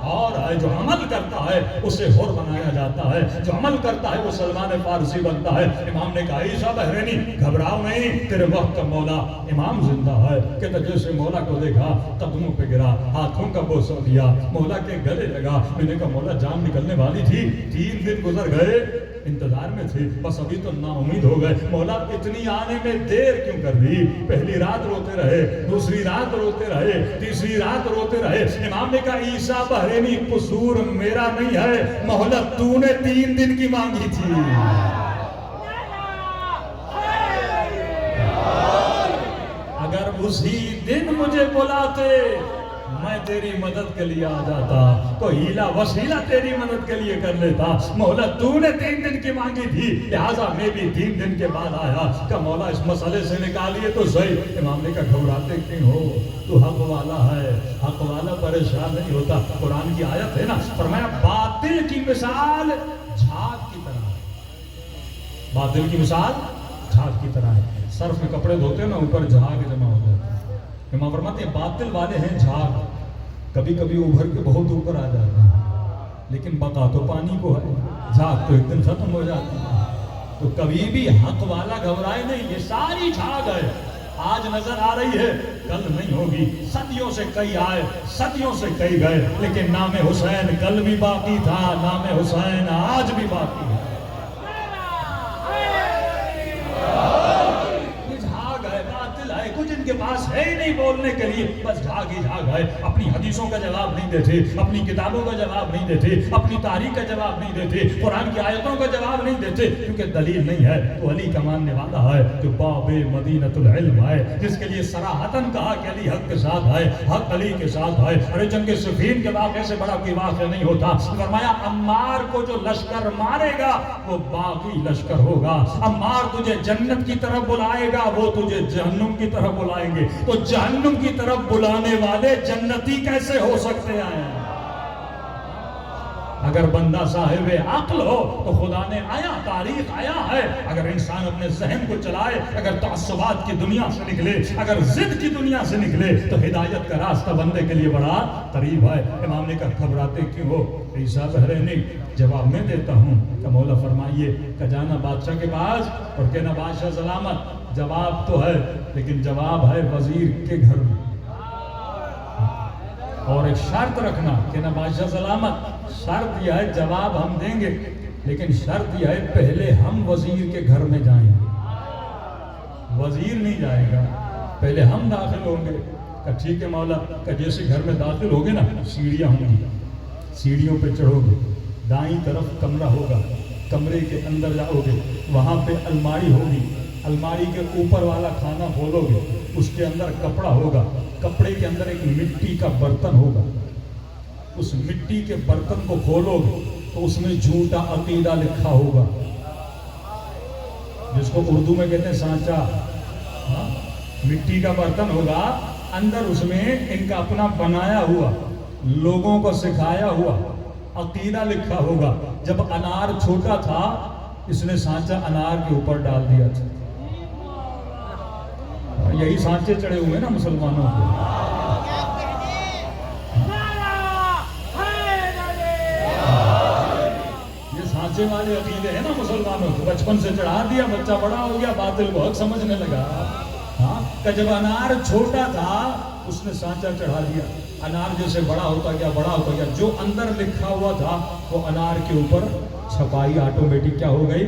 اور ہے۔ جو عمل کرتا ہے اسے حر بنایا جاتا ہے، جو عمل کرتا ہے وہ سلمان فارسی بنتا ہے۔ امام نے کہا عیسیٰ بحرینی گھبراؤ نہیں، تیرے وقت کا مولا امام زندہ ہے۔ کہتا جیسے مولا کو دیکھا قدموں پہ گرا، ہاتھوں کا بوسہ دیا، مولا کے گلے لگا۔ میں نے کہا مولا جان نکلنے والی تھی، 3 دن گزر گئے، انتظار میں تھے، بس ابھی تو نا امید ہو گئے۔ مولا اتنی آنے میں دیر کیوں کر دی؟ پہلی رات روتے رہے، دوسری رات روتے رہے، تیسری رات روتے رہے۔ امام نے کہا عیسیٰ بحرینی قصور میرا نہیں ہے، مہلت تو نے 3 دن کی مانگی تھی۔ اگر اسی دن مجھے بلاتے میں تیری مدد کے لیے آ جاتا، کوئی ہیلا وسیلہ تیری مدد کے لیے کر لیتا۔ مہلت تو نے 3 دن کی مانگی تھی، لہٰذا میں بھی 3 دن کے بعد آیا کہ مولا اس مسئلے سے نکالیے تو صحیح۔ امام نے کہا گھبراتے کیوں ہو، تو حق والا ہے، حق والا پریشان نہیں ہوتا۔ قرآن کی آیت ہے نا، فرمایا باطل کی مثال جھاگ کی طرح ہے۔ باطل کی مثال جھاگ کی طرح ہے۔ صرف میں کپڑے دھوتے ہیں نا، اوپر جھاگ جمع ہو جاتا ہے۔ امام فرماتے ہیں باطل والے ہیں جھاگ، کبھی کبھی ابھر کے بہت اوپر آ جاتے ہیں، لیکن بقا تو پانی کو ہے، جھاگ تو ایک دن ختم ہو جاتی ہے۔ تو کبھی بھی حق والا گھبرائے نہیں، یہ ساری جھاگ ہے، آج نظر آ رہی ہے کل نہیں ہوگی۔ صدیوں سے کئی آئے، صدیوں سے کئی گئے، لیکن نام حسین کل بھی باقی تھا، نام حسین آج بھی باقی ہے۔ کچھ ان کے پاس ہے ہی نہیں بولنے کے لیے، بس جھاگ ہی جھاگ ہے۔ اپنی حدیثوں کا جواب نہیں دیتے، اپنی کتابوں کا جواب نہیں دیتے، اپنی تاریخ کا جواب نہیں دیتے، قرآن کی آیتوں کا جواب نہیں دیتے، کیونکہ دلیل نہیں ہے۔ تو علی کا ماننے والا ہے جو باب مدینۃ العلم ہے، جس کے لیے صراحتاً کہا کہ علی حق کے ساتھ ہے، حق علی کے ساتھ ہے۔ ارے جنگ صفین کے واقعے سے بڑا کوئی واقعہ نہیں ہوتا۔ فرمایا عمار کو جو لشکر مارے گا وہ باغی لشکر ہوگا، عمار تجھے جنت کی طرف بلائے گا، وہ تجھے جہنم کی طرف بلائیں گے۔ تو جہنم کی طرف بلانے والے جنتی کیسے ہو سکتے ہیں؟ اگر بندہ صاحب عقل ہو تو خدا نے آیا، تاریخ آیا ہے۔ اگر انسان اپنے ذہن کو چلائے، اگر تعصبات کی دنیا سے نکلے، اگر ضد کی دنیا سے نکلے، تو ہدایت کا راستہ بندے کے لیے بڑا قریب ہے۔ امام نے کہا گھبراتے کیوں ہو؟ عیسیٰ بحرینی جواب میں دیتا ہوں کہ مولا فرمائیے کہ جانا بادشاہ کے پاس اور کہنا بادشاہ سلامت۔ جواب تو ہے لیکن جواب ہے وزیر کے گھر میں، اور ایک شرط رکھنا کہ نا بادشاہ سلامت، شرط یہ ہے جواب ہم دیں گے لیکن شرط یہ ہے پہلے ہم وزیر کے گھر میں جائیں گے، وزیر نہیں جائے گا، پہلے ہم داخل ہوں گے۔ کہ ٹھیک ہے مولا، کہ جیسے گھر میں داخل ہوگے نا سیڑھیاں ہوں گی، سیڑھیوں پہ چڑھو گے، دائیں طرف کمرہ ہوگا، کمرے کے اندر جاؤ گے، وہاں پہ الماری ہوگی، الماری کے اوپر والا کھانا کھولو گے، اس کے اندر کپڑا ہوگا، کپڑے کے اندر ایک مٹی کا برتن ہوگا، اس مٹی کے برتن کو کھولو گے تو اس میں جھوٹا عقیدہ لکھا ہوگا، جس کو اردو میں کہتے ہیں سانچا۔ مٹی کا برتن ہوگا، اندر اس میں ان کا اپنا بنایا ہوا لوگوں کو سکھایا ہوا عقیدہ لکھا ہوگا. جب انار چھوٹا تھا اس نے سانچہ انار کے اوپر ڈال دیا تھا. یہی سانچے چڑھے ہوئے نا مسلمانوں کو. یہ سانچے والے عقیدے ہیں نا مسلمانوں کو. بچپن سے چڑھا دیا, بچہ بڑا ہو گیا, باطل کو حق سمجھنے لگا. ہاں کہ جب انار چھوٹا تھا اس نے سانچہ چڑھا دیا. انار جیسے بڑا ہوتا گیا, جو اندر لکھا ہوا تھا وہ انار کے اوپر چھپائی آٹومیٹک کیا ہو گئی.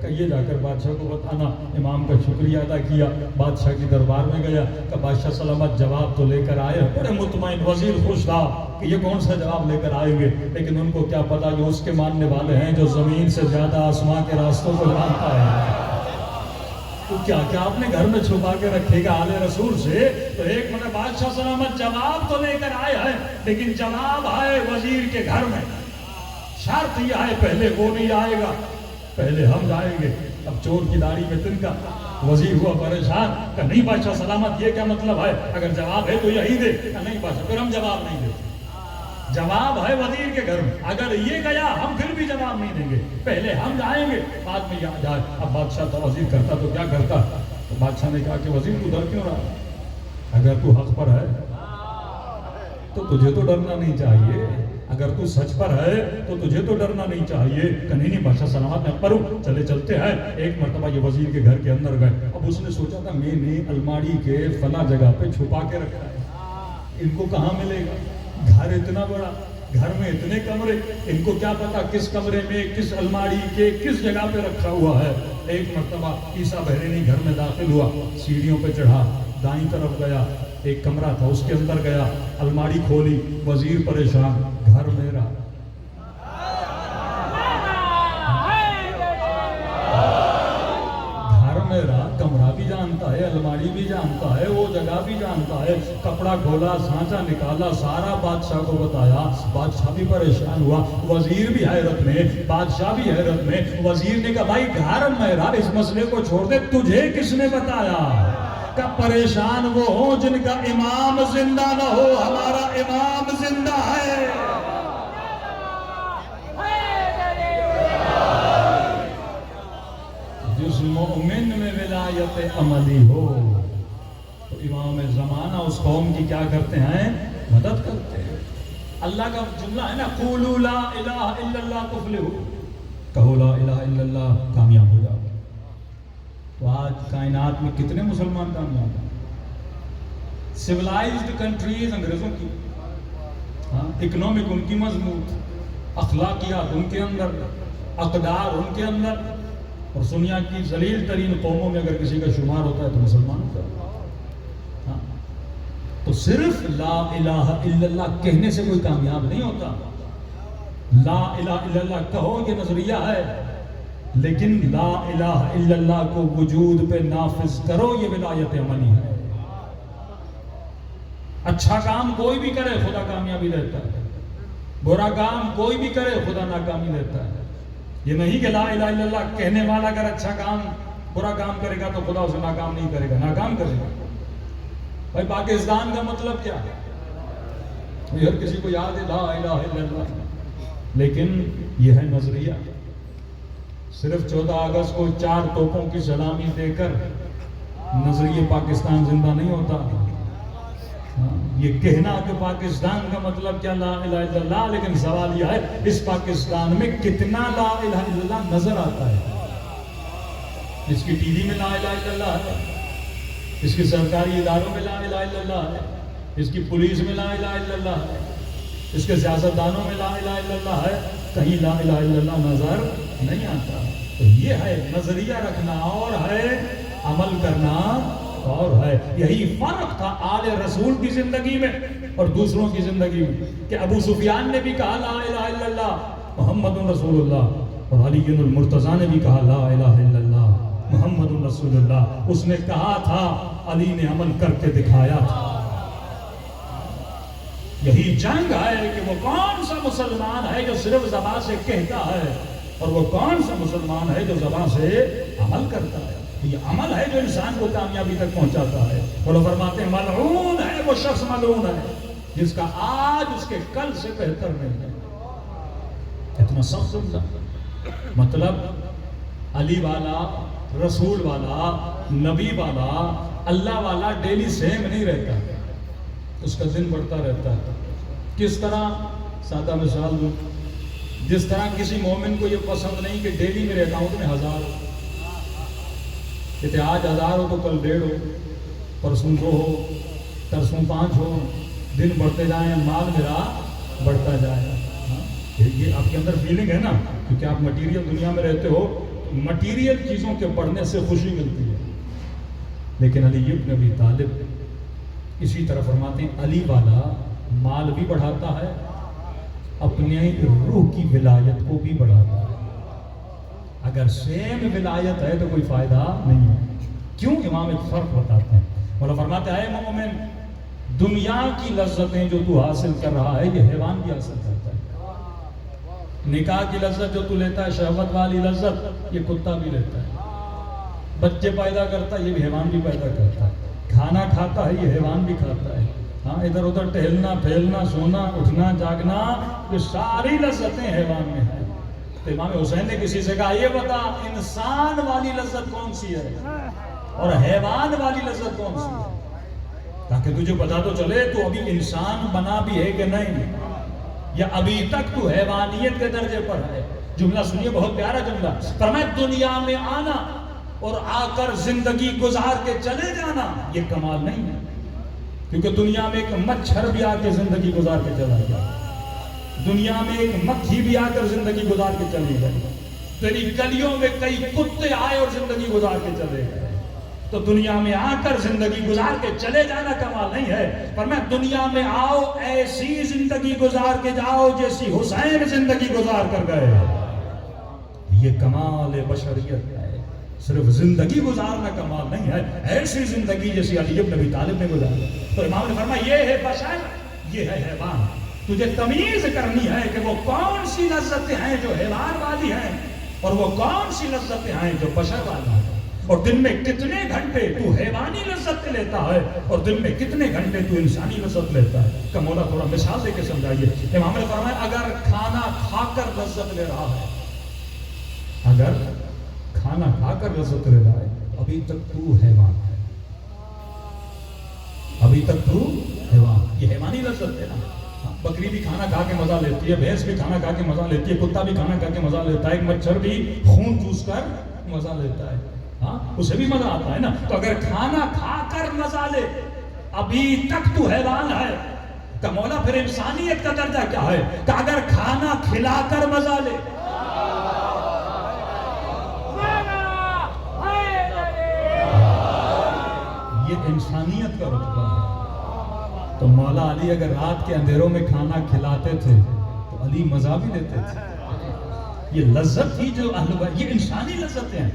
کہ یہ جا کر بادشاہ کو بتانا. امام کا شکریہ ادا کیا, بادشاہ کی دربار میں گیا کہ بادشاہ سلامت جواب تو لے کر آئے. بڑے مطمئن, وزیر خوش تھا کہ یہ کون سا جواب لے کر آئیں گے. لیکن ان کو کیا پتا جو اس کے ماننے والے ہیں جو زمین سے زیادہ آسمان کے راستوں کو جانتا ہے. تو کیا اپنے گھر میں چھپا کے رکھے گا آل رسول سے. تو ایک منٹ بادشاہ سلامت جواب تو لے کر آئے ہیں, لیکن جواب آئے وزیر کے گھر میں. شرط یہ ہے پہلے وہ نہیں آئے گا, پہلے ہم جائیں گے. اب چور کی داڑھی میں تنکا. وزیر ہوا پریشان کہ نہیں بادشاہ سلامت یہ کیا مطلب ہے, اگر جواب ہے تو یہی دے. کہ نہیں بادشاہ, پھر ہم جواب نہیں دیتے. جواب ہے وزیر کے گھر میں, اگر یہ گیا ہم پھر بھی جواب نہیں دیں گے, پہلے ہم جائیں گے بعد میں یہاں جائے. اب بادشاہ تو وزیر کرتا تو کیا کرتا. تو بادشاہ نے کہا کہ وزیر تو ڈر کیوں رہا, اگر تو حق پر ہے تو تجھے تو ڈرنا نہیں چاہیے. اگر تو سچ پر ہے تو تجھے تو ڈرنا نہیں چاہیے. کہ نہیں بادشاہ سلامت میں پر ہوں, چلتے ہیں. ایک مرتبہ یہ وزیر کے گھر کے اندر گئے. اب اس نے سوچا تھا میں نے الماڑی کے فلاں جگہ پہ چھپا کے رکھا ہے, ان کو کہاں ملے گا. گھر اتنا بڑا, گھر میں اتنے کمرے, ان کو کیا پتا کس کمرے میں کس الماڑی کے کس جگہ پہ رکھا ہوا ہے. ایک مرتبہ عیسیٰ بحرینی گھر میں داخل ہوا, سیڑھیوں پہ چڑھا, دائیں طرف گیا, ایک کمرہ تھا اس کے اندر گیا, الماڑی کھولی. وزیر پریشان, گھر میرا. گھر میرا, کمرہ بھی جانتا ہے, الماڑی بھی جانتا ہے, وہ جگہ بھی جانتا ہے. کپڑا کھولا, سانچہ نکالا, سارا بادشاہ کو بتایا. بادشاہ بھی پریشان ہوا, وزیر بھی حیرت میں, بادشاہ بھی حیرت میں. وزیر نے کہا بھائی گھر میرا, اس مسئلے کو چھوڑ دے, تجھے کس نے بتایا. کہ پریشان وہ ہوں جن کا امام زندہ نہ ہو, ہمارا امام زندہ ہے. جس مومن میں ولایت عملی ہو تو امام زمانہ اس قوم کی کیا کرتے ہیں, مدد کرتے ہیں. اللہ کا جملہ ہے نا, قولوا لا الہ الا اللہ تفلحوا, کہو لا الہ الا اللہ کامیاب ہو جاؤ. تو آج کائنات میں کتنے مسلمان کامیاب ہیں. سیولائزڈ کنٹریز انگریزوں کی, اکنامک ان کی مضبوط, اخلاقیات ان کے اندر, اقدار ان کے اندر, اور دنیا کی ذلیل ترین قوموں میں اگر کسی کا شمار ہوتا ہے تو مسلمانوں کا. تو صرف لا الہ الا اللہ کہنے سے کوئی کامیاب نہیں ہوتا. لا الہ الا اللہ کہو یہ نظریہ ہے, لیکن لا الہ الا اللہ کو وجود پہ نافذ کرو یہ ولایت عملی ہے. اچھا کام کوئی بھی کرے خدا کامیابی دیتا ہے, برا کام کوئی بھی کرے خدا ناکامی دیتا ہے. یہ نہیں کہ لا الہ الا اللہ کہنے والا اگر اچھا کام برا کام کرے گا تو خدا اسے ناکام نہیں کرے گا, ناکام کرے گا. بھائی پاکستان کا مطلب کیا ہے, ہر کسی کو یاد ہے لا الہ الا اللہ, لیکن یہ ہے نظریہ. صرف 14 اگست کو 4 توپوں کی سلامی دے کر نظریہ پاکستان زندہ نہیں ہوتا. یہ کہنا کہ پاکستان کا مطلب کیا لا الہ الا اللہ, لیکن سوال یہ ہے اس پاکستان میں کتنا لا الہ الا اللہ نظر آتا ہے. اس کی ٹی وی میں لا الہ الا اللہ ہے, اس کی سرکاری اداروں میں لا الہ الا اللہ ہے, اس کی پولیس میں لا الہ الا اللہ ہے, اس کے سیاستدانوں میں لا الہ الا اللہ ہے, کہیں لا الہ الا اللہ نظر نہیں آتا. تو یہ ہے نظریہ رکھنا اور ہے عمل کرنا اور ہے. یہی فرق تھا آل رسول کی زندگی میں اور دوسروں کی زندگی میں, کہ ابو سفیان نے بھی کہا لا الہ الا اللہ محمد رسول اللہ, اور علی المرتضیٰ نے بھی کہا لا الہ الا اللہ محمد رسول اللہ. اس نے کہا تھا, علی نے عمل کر کے دکھایا تھا. یہی جنگ ہے کہ وہ کون سا مسلمان ہے جو صرف زبان سے کہتا ہے اور وہ کون سا مسلمان ہے جو زبان سے عمل کرتا ہے. یہ عمل ہے جو انسان کو کامیابی تک پہنچاتا ہے. وہ لوگ فرماتے ہیں ملعون ہے وہ شخص, ملعون ہے جس کا آج اس کے کل سے بہتر نہیں ہے. اتنا سخت جملہ. مطلب علی والا، رسول والا، نبی والا، اللہ والا ڈیلی سیم نہیں رہتا، اس کا دن بڑھتا رہتا ہے. کس طرح؟ سادہ مثال دوں. جس طرح کسی مومن کو یہ پسند نہیں کہ ڈیلی میرے اکاؤنٹ میں 1000 ہو، کہتے آج 1000 ہو تو کل 1.5 ہو، پرسوں 2 ہو، ترسوں 5 ہو، دن بڑھتے جائیں، مال میرا بڑھتا جائے. یہ آپ کے اندر فیلنگ ہے نا، کیونکہ آپ مٹیریل دنیا میں رہتے ہو، مٹیریل چیزوں کے بڑھنے سے خوشی ملتی ہے. لیکن علی ابن ابی طالب اسی طرح فرماتے ہیں علی والا مال بھی بڑھاتا ہے، اپنے روح کی ولایت کو بھی بڑھاتا ہے. اگر سیم ولایت ہے تو کوئی فائدہ نہیں ہے. کیوں؟ امام ایک فرق بتاتے ہیں. مولا فرماتے ہیں اے مومن، دنیا کی لذتیں جو تو حاصل کر رہا ہے یہ حیوان بھی حاصل کرتا ہے. نکاح کی لذت جو تو لیتا ہے، شہوت والی لذت، یہ کتا بھی لیتا ہے. بچے پیدا کرتا ہے، یہ بھی حیوان بھی پیدا کرتا ہے. کھانا کھاتا ہے، یہ حیوان بھی کھاتا ہے. ہاں، ادھر ادھر ٹہلنا پھیلنا، سونا اٹھنا جاگنا، یہ ساری لذتیں حیوان میں ہیں. تو امام حسین نے کسی سے کہا یہ بتا انسان والی لذت کون سی ہے اور حیوان والی لذت کون سی ہے، تاکہ تجھے پتا تو چلے تو ابھی انسان بنا بھی ہے کہ نہیں، یا ابھی تک تو حیوانیت کے درجے پر ہے. جملہ سنیے، بہت پیارا جملہ. فرمایا دنیا میں آنا اور آ کر زندگی گزار کے چلے جانا یہ کمال نہیں ہے، کیونکہ دنیا میں ایک مچھر بھی آ کے زندگی گزار کے چلا گیا، دنیا میں ایک مکھی بھی آ کر زندگی گزار کے چلی گئی، تیری گلیوں میں کئی کتے آئے اور زندگی گزار کے چلے گئے. تو دنیا میں آ کر زندگی گزار کے چلے جانا کمال نہیں ہے. پر میں دنیا میں آؤ ایسی زندگی گزار کے جاؤ جیسی حسین زندگی گزار کر گئے، یہ کمال بشریت ہے. صرف زندگی گزارنا کمال نہیں ہے، ایسی زندگی جیسی علی ابن ابی طالب نے گزاری. تو امام نے فرمایا یہ ہے بشر، یہ ہے حیوان. تجھے تمیز کرنی ہے کہ وہ کون سی لذتیں ہیں جو حیوان والی ہیں اور وہ کون سی لذتیں ہیں جو بشر والی ہیں، اور دن میں کتنے گھنٹے تو حیوانی لذت لیتا ہے اور دن میں کتنے گھنٹے تو انسانی لذت لیتا ہے. کا مولا تھوڑا مثال دے کے سمجھائیے. امام نے فرمایا اگر کھانا کھا کر لذت لے رہا ہے، اگر کھانا کھا کر لذت لے رہا ہے، ابھی تک تو حیوان ہے، ابھی تک تو حیوان. یہ حیوانی لذت ہے نا. بکری بھی کھانا کھا کے مزہ لیتی ہے، بھینس بھی کھانا کھا کے مزہ لیتی ہے، کتا بھی کھانا کھا کے مزہ لیتا ہے، ایک مچھر بھی خون چوس کر مزہ لیتا ہے. ہاں، اسے بھی مزہ آتا ہے نا. تو اگر کھانا کھا کر مزہ لے، ابھی تک تو حیوان ہے. کا مولا پھر انسانیت کا درجہ کیا ہے کہ اگر کھانا کھلا کر مزہ لے. یہ انسانیت کا رتبہ ہے. تو مولا علی اگر رات کے اندھیروں میں کھانا کھلاتے تھے تو علی مزہ بھی لیتے تھے. یہ لذت ہی جو یہ انسانی لذتیں ہیں.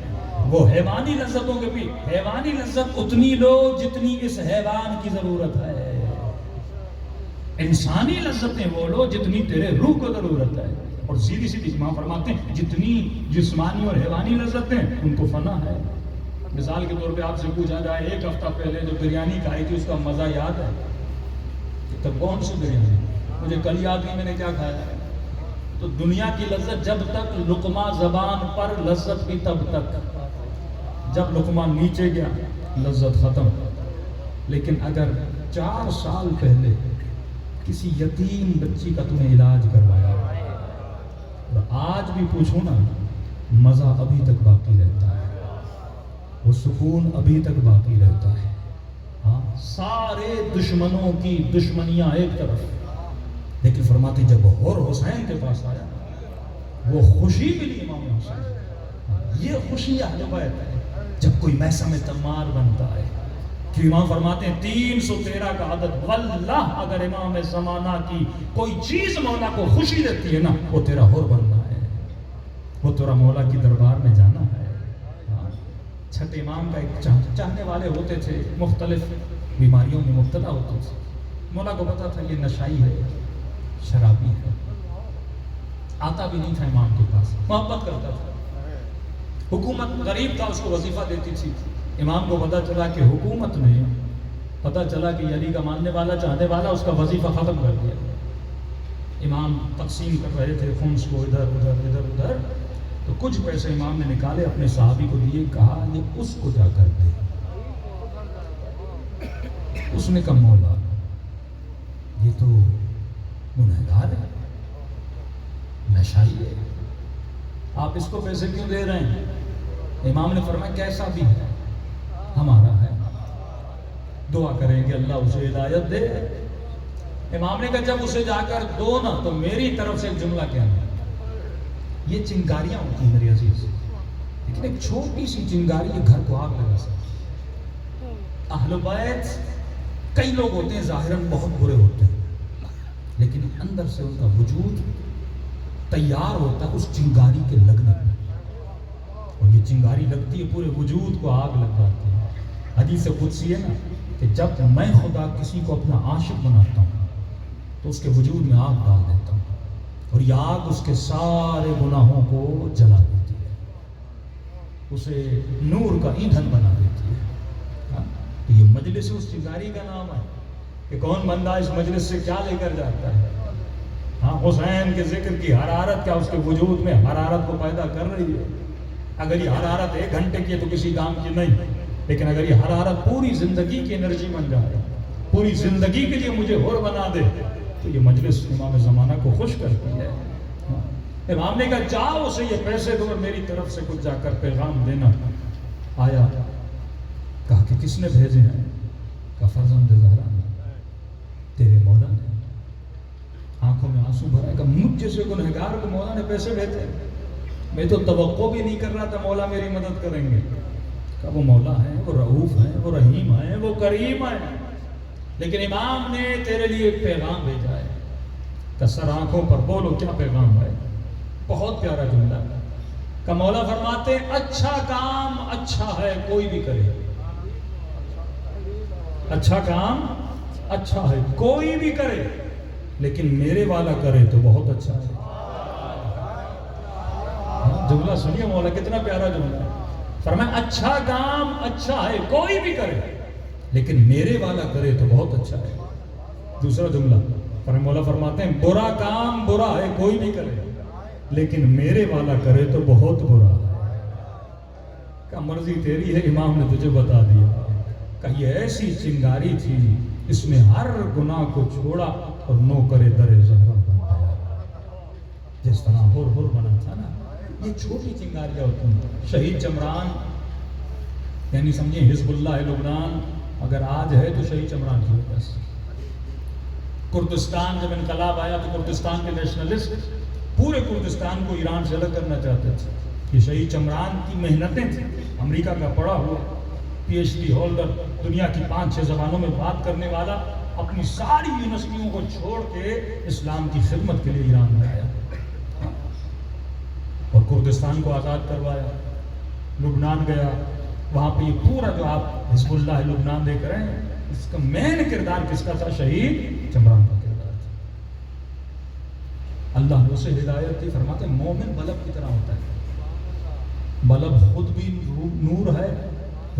وہ حیوانی لذتوں کے بھی حیوانی لذت اتنی لو جتنی اس حیوان کی ضرورت ہے. انسانی لذتیں وہ لو جتنی تیرے روح کو ضرورت ہے. اور سیدھی سیدھی امام فرماتے ہیں جتنی جسمانی اور حیوانی لذتیں ان کو فنا ہے. مثال کے طور پہ آپ سے پوچھا جائے ایک ہفتہ پہلے جو بریانی کھائی تھی اس کا مزہ یاد ہے؟ تو کون سی بریانی؟ مجھے کل یاد نہیں میں نے کیا کھایا ہے. تو دنیا کی لذت جب تک لقمہ زبان پر، لذت بھی تب تک. جب لقمہ نیچے گیا لذت ختم. لیکن اگر 4 سال پہلے کسی یتیم بچی کا تمہیں علاج کروایا اور آج بھی پوچھو نا، مزہ ابھی تک باقی رہتا ہے، وہ سکون ابھی تک باقی رہتا ہے. ہاں، سارے دشمنوں کی دشمنیاں ایک طرف، لیکن فرماتے جب اور حسین کے پاس آیا وہ خوشی ملی امام حسین. یہ خوشی اہل بیت ہے جب کوئی میثم تمار بنتا ہے. کہ امام فرماتے ہیں 313 کا عدد، واللہ اگر امام زمانہ کی کوئی چیز مولا کو خوشی دیتی ہے نا، وہ تیرا حور بننا ہے، وہ تیرا مولا کی دربار میں جانا ہے. چھٹ امام کا ایک چاہنے والے ہوتے تھے، مختلف بیماریوں میں مبتلا ہوتے تھے. مولا کو پتا تھا یہ نشائی ہے، شرابی ہے. آتا بھی نہیں تھا امام کے پاس، محبت کرتا تھا. حکومت غریب تھا، اس کو وظیفہ دیتی تھی. امام کو پتا چلا کہ حکومت نے پتہ چلا کہ علی کا ماننے والا چاہنے والا اس کا وظیفہ ختم کر دیا. امام تقسیم کر رہے تھے خمس کو ادھر ادھر ادھر ادھر، تو کچھ پیسے امام نے نکالے اپنے صحابی کو دیے، کہا یہ اس کو جا کر دے. اس نے کہا مولا یہ تو گنہگار ہے، نشائی ہے، آپ اس کو پیسے کیوں دے رہے ہیں؟ امام نے فرمایا کیسا بھی ہے ہمارا ہے، دعا کریں گے اللہ اسے ہدایت دے. امام نے کہا جب اسے جا کر دو نا تو میری طرف سے ایک جملہ کہنا. یہ چنگاریاں ہوتی ہیں میری عزیز، لیکن ایک چھوٹی سی چنگاری یہ گھر کو آگ لگا سکتی. اہل بیت کئی لوگ ہوتے ہیں ظاہراً بہت برے ہوتے ہیں، لیکن اندر سے ان کا وجود تیار ہوتا ہے اس چنگاری کے لگنے میں، اور یہ چنگاری لگتی ہے پورے وجود کو آگ لگ جاتی ہے. حدیث قدسی ہے نا کہ جب میں خدا کسی کو اپنا عاشق بناتا ہوں تو اس کے وجود میں آگ ڈال دیتا ہوں، اور یہ آگ اس کے سارے گناہوں کو جلا دیتی ہے، اسے نور کا ایندھن بنا دیتی ہے. تو یہ مجلس اس چنگاری کا نام ہے کہ کون بندہ اس مجلس سے کیا لے کر جاتا ہے. ہاں حسین کے ذکر کی حرارت کیا اس کے وجود میں حرارت کو پیدا کر رہی ہے. اگر یہ حرارت 1 گھنٹے کی ہے تو کسی کام کی نہیں، لیکن اگر یہ حرارت پوری زندگی کی انرجی بن جائے، پوری زندگی کے لیے مجھے اور بنا دے، تو یہ مجلس امام زمانہ کو خوش کرتی ہے. امام نے کہا جاؤ اسے یہ پیسے دو اور میری طرف سے کچھ جا کر پیغام دینا. آیا، کہا کہ کس نے بھیجے ہیں؟ کہا فرزند زہرا نے، تیرے مولا نے. آنکھوں میں آنسو بھرا. کہ مجھ جیسے گنہگار کو مولا نے پیسے بھیجے؟ میں تو توقع بھی نہیں کر رہا تھا مولا میری مدد کریں گے. کہ وہ مولا ہیں، وہ رؤوف ہیں، وہ رحیم ہیں، وہ کریم ہیں، لیکن امام نے تیرے لیے ایک پیغام بھیجا ہے. کہ سر آنکھوں پر بولو کیا پیغام ہے. بہت پیارا جملہ ہے. کہ مولا فرماتے اچھا کام اچھا ہے کوئی بھی کرے، اچھا کام اچھا ہے کوئی بھی کرے، لیکن میرے والا کرے تو بہت اچھا ہے. جملہ سنیے مولا کتنا پیارا جملہ ہے. فرمایا اچھا کام اچھا ہے کوئی بھی کرے، لیکن میرے والا کرے تو بہت اچھا ہے. دوسرا جملہ فرمایا مولا فرماتے ہیں برا کام برا ہے کوئی بھی کرے، لیکن میرے والا کرے تو بہت برا ہے. کہ مرضی تیری ہے، امام نے تجھے بتا دیا. کہ یہ ایسی چنگاری تھی اس نے ہر گناہ کو چھوڑا اور نو کرے در زہرا بنایا. جس طرح ہور بنا تھا نا، یہ چھوٹی چنگاریاں ہوتی ہیں. شہید چمران یعنی سمجھیں حزب اللہ لبنان اگر آج ہے تو شہید چمران کی وجہ سے. کردستان جب انقلاب آیا تو کردستان کے نیشنلسٹ پورے کردستان کو ایران سے الگ کرنا چاہتے تھے. یہ شہید چمران کی محنتیں تھیں. امریکہ کا پڑھا ہوا PhD ہولڈر، دنیا کی 5-6 زبانوں میں بات کرنے والا، اپنی ساری یونیورسٹیوں کو چھوڑ کے اسلام کی خدمت کے لیے ایران میں آیا اور کردستان کو آزاد کروایا. لبنان گیا، وہاں پہ یہ پورا جو آپ حزب اللہ لبنان دیکھ رہے ہیں اس کا مین کردار کس کا تھا؟ شہید چمران کا کردار تھا. اللہ نے اسے ہدایت دی. فرماتے ہیں مومن بلب کی طرح ہوتا ہے. بلب خود بھی نور ہے،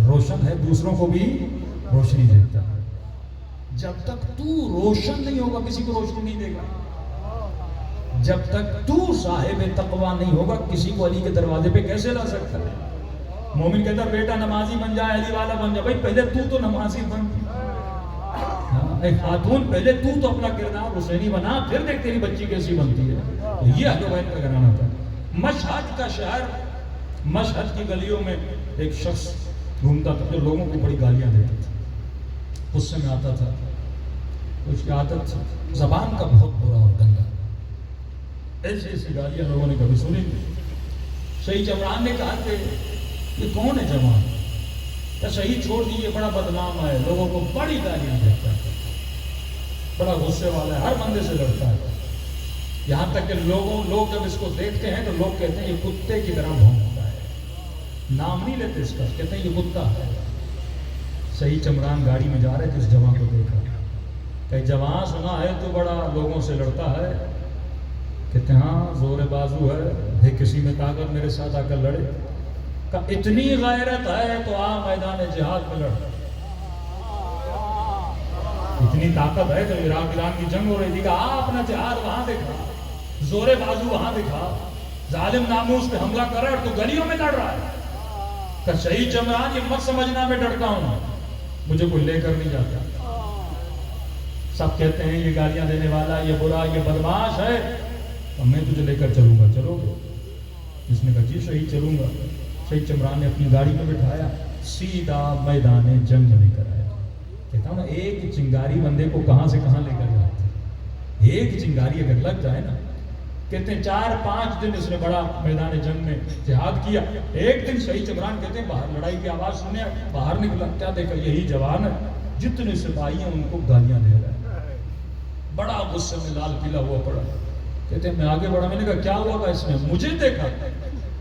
روشن ہے، دوسروں کو بھی روشنی دیتا ہے. جب تک تو روشن نہیں ہوگا کسی کو روشنی نہیں دے گا. جب تک تو صاحب تقوی نہیں ہوگا کسی کو علی کے دروازے پہ کیسے لا سکتا ہے؟ مومن کہتا ہے بیٹا نمازی بن جائے، علی والا بن جائے. بھائی پہلے تو نمازی بن. ایک خاتون پہلے تو اپنا کردار حسینی بنا، پھر دیکھ تیری بچی کیسی بنتی ہے. یہ اہل بیت کا گھرانہ تھا. مشہد کا شہر، مشہد کی گلیوں میں ایک شخص گھومتا تھا جو لوگوں کو بڑی گالیاں دیتا تھا. غصے میں آتا تھا. اس کی عادت زبان کا بہت برا اور گندا. ایسی گالیاں لوگوں نے کبھی سنی نہیں. شہید چمران نے کہا کہ یہ کون ہے جوان؟ کہ شہید چھوڑ دیجیے، بڑا بدنام ہے، لوگوں کو بڑی گالیاں دیتا ہے، بڑا غصے والا ہے، ہر بندے سے لڑتا ہے. یہاں تک کہ لوگ جب اس کو دیکھتے ہیں تو لوگ کہتے ہیں یہ کتے کی طرح بھونکتا ہے. نام نہیں لیتے اس کا، کہتے ہیں یہ کتا ہے. شہید چمران گاڑی میں جا رہے تھے، اس جوان کو دیکھا کہ جوان سنا ہے تو بڑا لوگوں سے لڑتا ہے. کہتے ہیں ہاں زور بازو ہے کسی میں طاقت، میرے ساتھ آ کر لڑے. کہ اتنی غیرت ہے تو آ میدان جہاد میں لڑ. اتنی طاقت ہے کہ عراق ایران کی جنگ ہو رہی تھی کہ اپنا جہاد وہاں دکھا، زور بازو وہاں دکھا، ظالم ناموس پہ حملہ کر رہا ہے اور تو گلیوں میں لڑ رہا ہے کہ شہید چمران یہ مت سمجھنا میں ڈرتا ہوں، مجھے کوئی لے کر نہیں جاتا۔ سب کہتے ہیں یہ گالیاں دینے والا، یہ برا، یہ بدماش ہے، تو میں تجھے لے کر چلوں گا، چلو گے؟ جس نے کہا جی شہید چلوں گا۔ شہید چمران نے اپنی گاڑی میں بٹھایا، سیدھا میدان جنگ میں لے کر آیا۔ کہتا ہوں نا ایک چنگاری بندے کو کہاں سے کہاں لے کر جاتا ہے، ایک چنگاری اگر لگ جائے نا، کہتے ہیں 4-5 دن اس نے بڑا میدان جنگ میں جہاد کیا۔ ایک دن شہید چمران کہتے ہیں باہر لڑائی کی آواز سننے باہر نکلا، کیا دیکھا یہی جوان ہے، جتنے سپاہی ہیں ان کو گالیاں دے رہا ہے، بڑا غصے میں لال پیلا ہوا پڑا۔ کہتے ہیں میں آگے بڑھا، میں نے کہا کیا ہوا گا اس نے؟ مجھے دیکھا،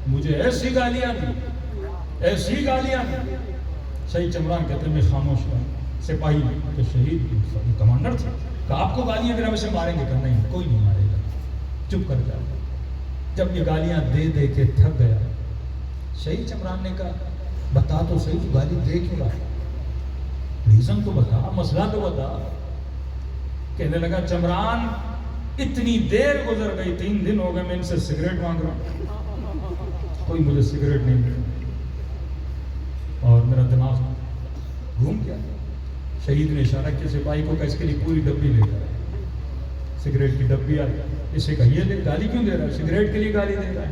مجھے ایسی گالیاں دی، ایسی گالیاں دی۔ شہید چمران کہتے ہیں میں خاموش ہوا، سپاہی کہ شہید کمانڈر تھے کہ آپ کو گالیاں دینا ویسے ماریں گے؟ کہ نہیں کوئی نہیں مارے گا، چپ کر جاؤ۔ جب یہ گالیاں دے دے کے تھک گیا، شہید چمران نے کہا بتا تو صحیح تو گالی دے کیوں رہا ہے، ریزن تو بتا، مسئلہ تو بتا۔ کہنے لگا چمران اتنی دیر گزر گئی، 3 دن ہو گئے میں ان سے سگریٹ مانگ رہا ہوں، کوئی مجھے سگریٹ نہیں ملی اور میرا دماغ گھوم گیا۔ شہید نے اشارہ کیا سپاہی کو کہ اس کے لیے پوری ڈبی لے جائے، سگریٹ کی ڈبی آئی، اسے کہا یہ لے، گالی کیوں دے رہا ہے، سگریٹ کے لیے گالی دے رہا ہے،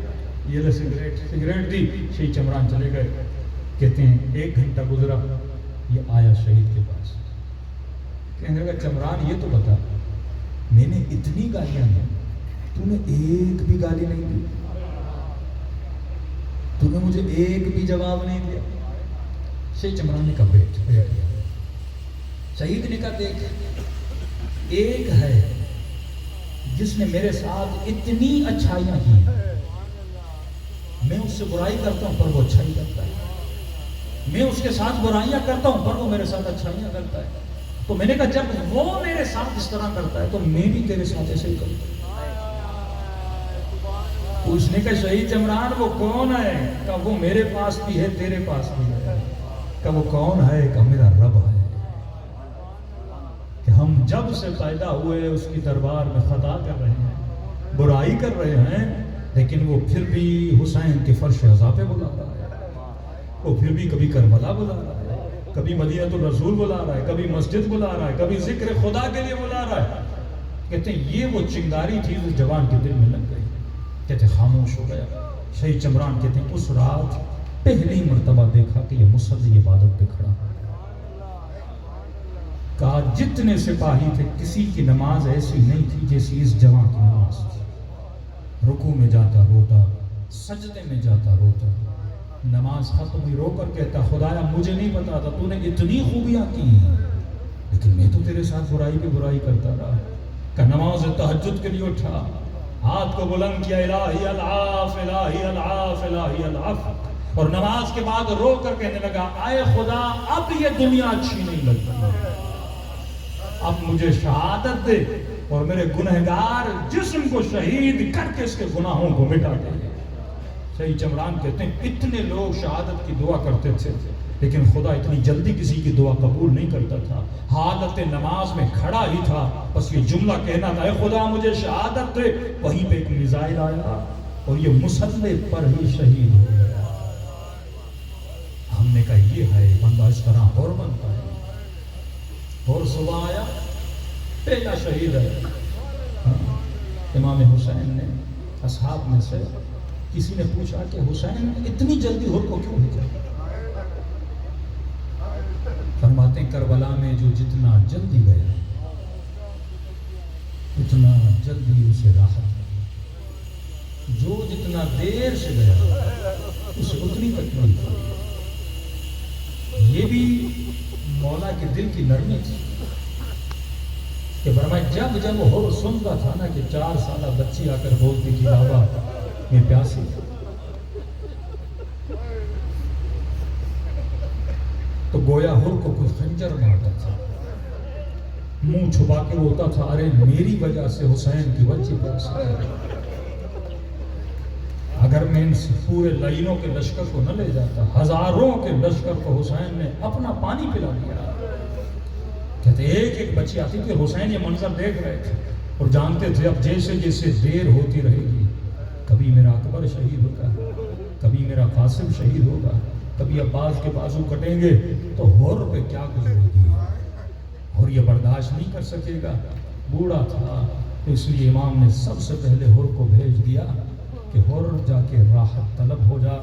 یہ لے سگریٹ دی۔ شہید چمران چلے گئے۔ کہتے ہیں 1 گھنٹہ گزرا، یہ آیا شہید کے پاس، کہنے لگا چمران یہ تو بتا میں نے اتنی گالیاں دی، تو نے ایک بھی گالی نہیں دی، تو نے مجھے ایک بھی جواب نہیں دیا۔ شہید چمران نے کہا بیٹھ گیا۔ شہید نے کہا دیکھ ایک ہے جس نے میرے ساتھ اتنی اچھائیاں کی، میں اس سے برائی کرتا ہوں پر وہ اچھائی کرتا ہے، میں اس کے ساتھ برائیاں کرتا ہوں پر وہ میرے ساتھ اچھائیاں کرتا ہے۔ تو میں نے کہا جب وہ میرے ساتھ اس طرح کرتا ہے تو میں بھی تیرے ساتھ ایسے ہی کرتا ہوں۔ تو اس نے کہا شہید چمران وہ کون ہے؟ کہ وہ میرے پاس بھی ہے تیرے پاس بھی ہے۔ کہ وہ کون ہے؟ کہ میرا رب ہے، کہ ہم جب سے پیدا ہوئے اس کی دربار میں خطا کر رہے ہیں، برائی کر رہے ہیں، لیکن وہ پھر بھی حسین کے فرش عزا پہ بلا رہا ہے، وہ پھر بھی کبھی کربلا بلا رہا ہے، کبھی مدینہ الرسول بلا رہا ہے، کبھی مسجد بلا رہا ہے، کبھی ذکر خدا کے لیے بلا رہا ہے۔ کہتے ہیں یہ وہ چنگاری تھی جو جوان کے دل میں لگ گئی۔ کہتے ہیں خاموش ہو گیا۔ شہید چمران کہتے ہیں اس رات پہلی مرتبہ دیکھا کہ یہ مصلی عبادت پہ کھڑا ہے۔ کہا جتنے سپاہی تھے کسی کی نماز ایسی نہیں تھی جیسی اس جوان کی نماز تھی، رکوع میں جاتا روتا، سجدے میں جاتا روتا، نماز ختم ہوئی رو کر کہتا خدایا مجھے نہیں پتا تھا تو نے اتنی خوبیاں کی، لیکن میں تو تیرے ساتھ برائی پہ برائی کرتا رہا۔ کہ نماز تہجد کے لیے اٹھا، ہاتھ کو بلند کیا الہی العاف الہی العاف الہی العاف، اور نماز کے بعد رو کر کہنے لگا اے خدا اب یہ دنیا اچھی نہیں لگتی، اب مجھے شہادت دے اور میرے گنہگار جسم کو شہید کر کے اس کے گناہوں کو مٹا دے۔ شہید چمران کہتے ہیں اتنے لوگ شہادت کی دعا کرتے تھے لیکن خدا اتنی جلدی کسی کی دعا قبول نہیں کرتا تھا۔ حالت نماز میں کھڑا ہی تھا، بس یہ جملہ کہنا تھا اے خدا مجھے شہادت دے، وہیں پہ ایک میزائل آیا اور یہ مسلح پر ہی شہید ہو گیا۔ ہم نے کہا یہ ہے بندہ اس طرح اور بنتا ہے، اور صبح آیا پہلا شہید ہے۔ امام حسین نے اصحاب میں سے کسی نے پوچھا کہ حسین اتنی جلدی ہر کو کیوں بھیجا؟ فرماتے ہیں کربلا میں جو جتنا جلدی گیا اتنا جلدی اسے راحت ملی، جو جتنا دیر سے گیا اسے اتنی تکلیف ہوئی۔ یہ بھی مولا کے دل کی نرمی تھی کہ فرمایا جب جب وہ سنتا تھا نا کہ 4 سالہ بچی آ کر بولتی تھی بابا میں پیاسی، تو گویا ہر کو کوئی خنجر مارتا تھا، منہ چھپا کے روتا تھا ارے میری وجہ سے حسین کی بچی پیاسی ہے، اگر میں ان پورے لائنوں کے لشکر کو نہ لے جاتا، ہزاروں کے لشکر کو حسین نے اپنا پانی پلا دیا۔ کہتے ایک ایک بچی آتی تھی، حسین یہ منظر دیکھ رہے تھے اور جانتے تھے اب جیسے جیسے دیر ہوتی رہے گی، کبھی میرا اکبر شہید ہوگا، کبھی میرا قاسم شہید ہوگا، کبھی عباس کے بازو کٹیں گے تو حر پہ کیا گزرے گی، اور یہ برداشت نہیں کر سکے گا، بوڑھا تھا، تو اس لیے امام نے سب سے پہلے حر کو بھیج دیا کہ حر جا کے راحت طلب ہو جا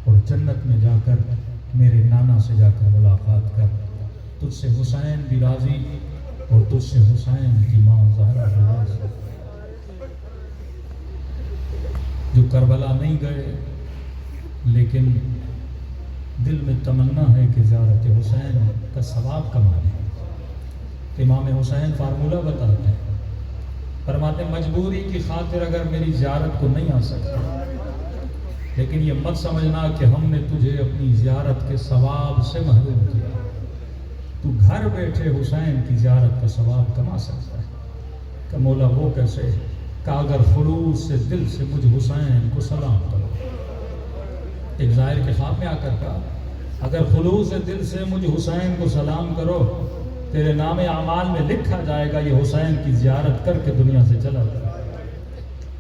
اور جنت میں جا کر میرے نانا سے جا کر ملاقات کر، تجھ سے حسین بھی راضی اور تجھ سے حسین کی ماں زہرا بھی راضی۔ جو کربلا نہیں گئے لیکن دل میں تمنا ہے کہ زیارت حسین کا ثواب کمائیں، امام حسین فارمولہ بتاتے ہیں، فرماتے ہیں مجبوری کی خاطر اگر میری زیارت کو نہیں آ سکتا، لیکن یہ مت سمجھنا کہ ہم نے تجھے اپنی زیارت کے ثواب سے محروم کیا، تو گھر بیٹھے حسین کی زیارت کا ثواب کما سکتا ہے۔ کہ مولا وہ کیسے کہ اگر خلوص سے دل سے مجھ حسین کو سلام کرو، ایک ظاہر کے خواب میں آ کر کہا اگر خلوص سے دل سے مجھ حسین کو سلام کرو تیرے نام اعمال میں لکھا جائے گا یہ حسین کی زیارت کر کے دنیا سے چلا جائے۔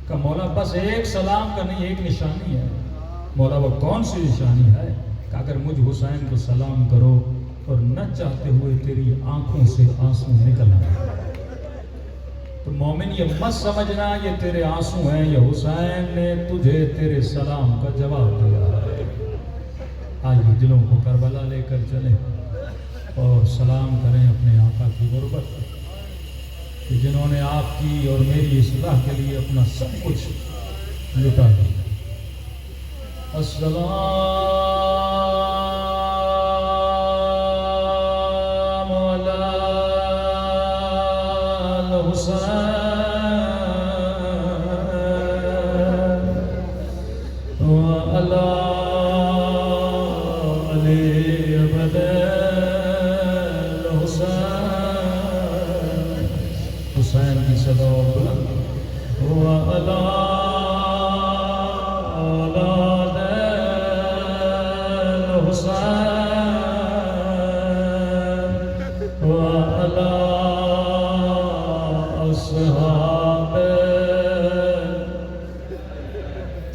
کہ مولا بس ایک سلام کا نہیں، ایک نشانی ہے۔ مولا وہ کون سی نشانی ہے کہ اگر مجھ حسین کو سلام کرو اور نہ چاہتے ہوئے تیری آنکھوں سے آنسو نکل آئے، تو مومن یہ مت سمجھنا یہ تیرے آنسو ہیں، یہ حسین نے تجھے تیرے سلام کا جواب دیا ہے۔ آئیے دلوں کو کربلا لے کر چلیں اور سلام کریں اپنے آقا کی غربت کہ جنہوں نے آپ کی اور میری اصلاح کے لیے اپنا سب کچھ لٹا دیا۔ السلام علی الحسین وعلی علی ابن الحسین، حسین کی صدا بلند وعلی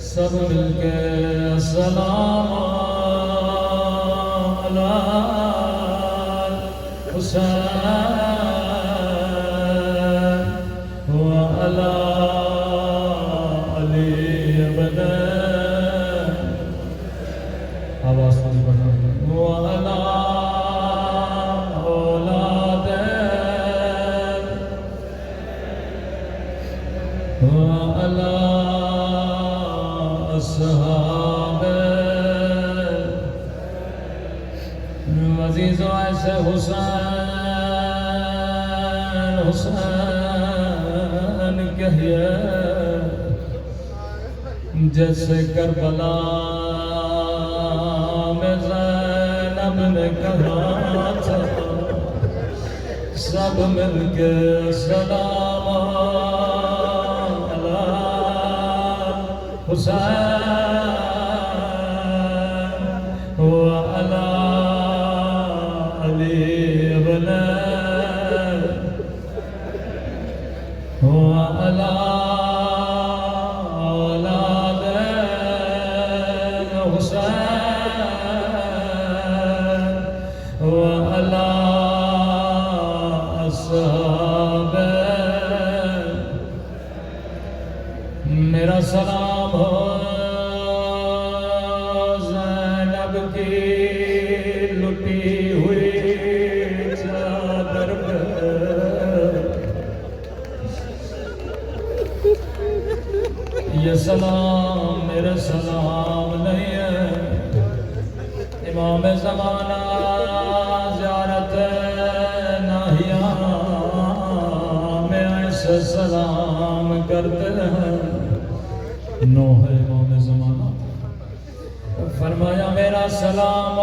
سب مل کے السلام علی حسین وعلی علی ابن، آواز تھوڑی بڑھنا، وعلی اولاد وعلی اصحاب عزیزو ایسے حسین حسین کہیے جیسے کربلا میں زینب نے کہا تھا سب مل کے سلام علی حسین وعلی علی ابن وعلی اولاد حسین وعلی اصحاب، میرا سلام ہو زینب کی لٹی ہوئی چادر پر، یہ سلام میرا سلام نہیں ہے، امام زمانہ زیارت ناہیہ میں ایسے سلام کرتے ہیں، نوح امام زمانہ فرمایا میرا سلام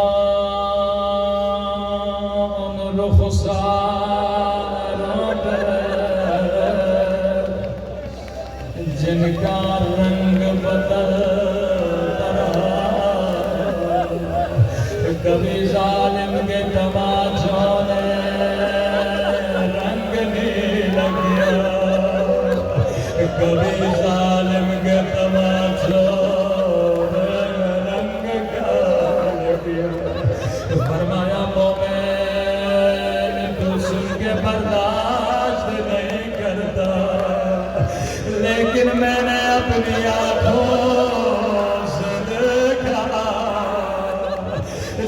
ان رخساروں پہ جن کا رنگ بدلتا رہا، کبھی ظالم کے تماچوں نے کبھی ظالم کے تماشوں میں رنگ کال کیا فرمایا مومن تو سن کے برداشت نہیں کرتا لیکن میں نے اپنی آنکھوں سے دیکھا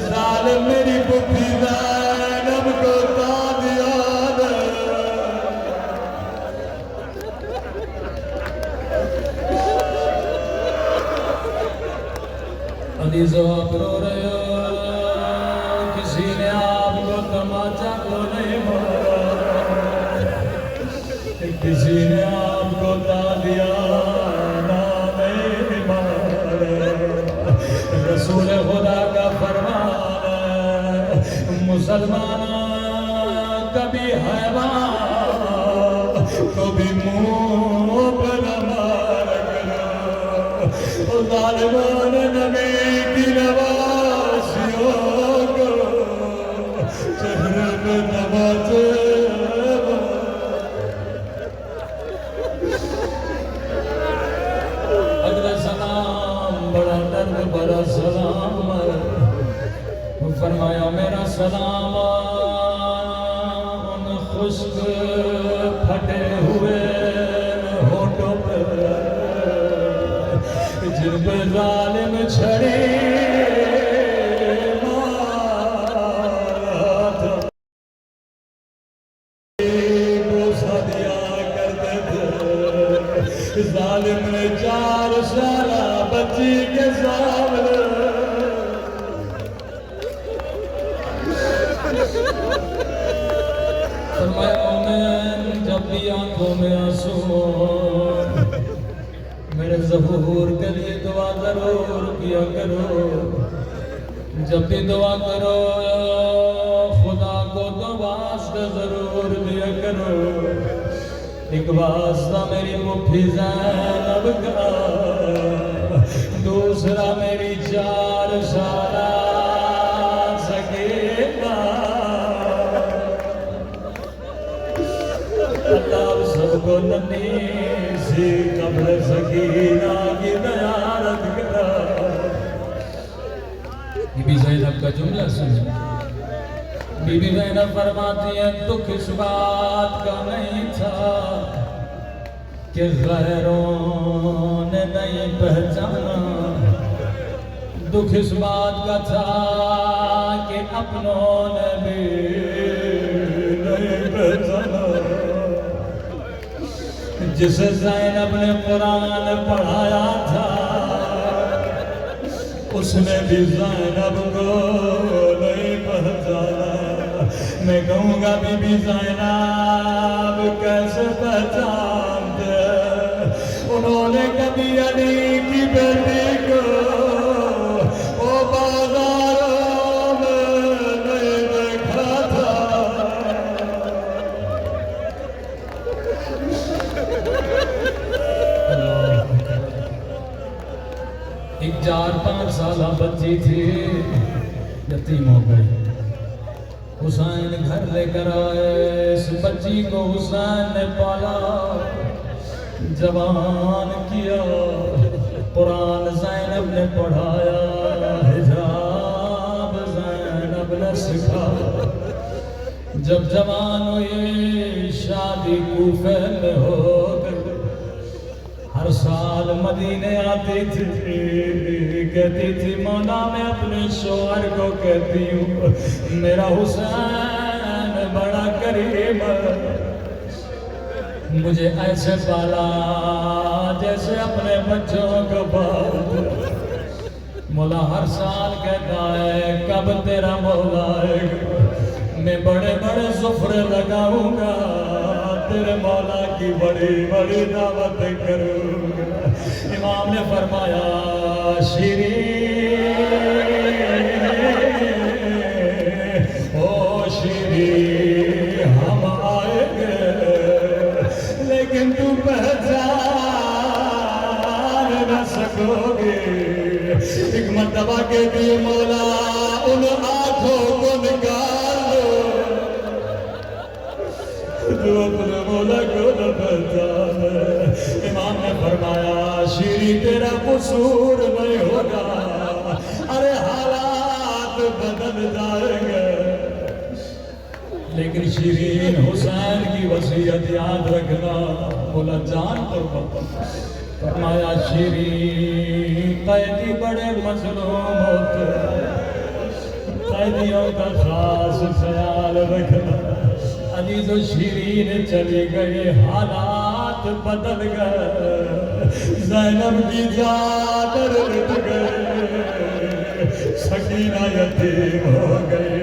ظالم میری پھوپھی زینب کو داد یاد عزیزو آپ رو رہے ہو کسی نے آپ کو تماچا تو نہیں مارا کسی نے آپ کو تالیانا نہیں مارا رسول خدا کا فرمان ہے مسلمان کبھی حیوان کبھی منہ پر مار کرو ظالمان نبی کی نوازیوں کو چہرے پہ نوازے اگلا سلام بڑا درد بڑا سلام فرمایا میرا سلام ان خشک پھٹے ہوئے ہونٹوں پہ جن پہ ظالم چھڑی مارا تھا بوسہ دیا کرتے تھے ظالم نے 4 سالہ بچی کے سامنے فرمایا مومن جب بھی آنکھوں میں آنسو میرے ظہور کے لیے دعا ضرور کیا کرو جب بھی دعا کرو خدا کو تو واسطہ ضرور دیا کرو ایک واسطہ میری پھوپھی زینب کا دوسرا میری 4 سالہ سکینہ اللہ سب کو ننھی سی قبر سکینہ کی زیارت کرا بی بی زینب کا جملہ سنیں بی بی زینب فرماتی ہے دکھ اس بات کا نہیں تھا کہ غیروں نے نہیں پہچانا دکھ اس بات کا تھا کہ اپنوں نے بھی نہیں پہچانا جسے زینب نے قرآن پڑھایا تھا اس نے بھی زینب کو نہیں پہچانا میں کہوں گا بی بی زینب کیسے پہچانتے انہوں نے کبھی علی کی بیٹی کو وہ بازاروں میں نہیں دیکھا تھا ایک 4-5 سالہ بچی تھی یتیم ہو گئی حسین گھر لے کر آئے اس بچی کو حسین نے پالا جوان کیا قرآن زینب نے پڑھایا حجاب زینب نے سکھایا جب جوان ہوئی شادی کوفے میں ہو گئی ہر سال مدینے آتی تھی کہتی تھی مولا میں اپنے شوہر کو کہتی ہوں میرا حسین بڑا قریب مجھے ایسے پالا جیسے اپنے بچوں کو پالتا مولا ہر سال کہتا ہے کب تیرا مولا آئے گا میں بڑے بڑے سفرے لگاؤں گا تیرے مولا کی بڑی بڑی دعوت کروں گا امام نے فرمایا شیرین او شیرین ہم آئیں گے لیکن تم پہچان نہ سکو گے ایک مرتبہ کہتی مولا ان آنکھوں کو نکال دو جو اپنے لگل بتا ہے۔ امام نے فرمایا شیری تیرا قصور نہیں ہوگا، ارے حالات بدل جائیں گے، لیکن شیرین حسین کی وصیت یاد رکھنا، بولا جان قربان۔ فرمایا شیرین قیدی بڑے مظلوم ہوتے ہیں، قیدیوں کا خاص خیال رکھنا۔ عزیز و شیرین چلی گئی، حالات بدل گئے، زینب کی چادر لٹ گئے، سکینہ یتیم ہو گئی،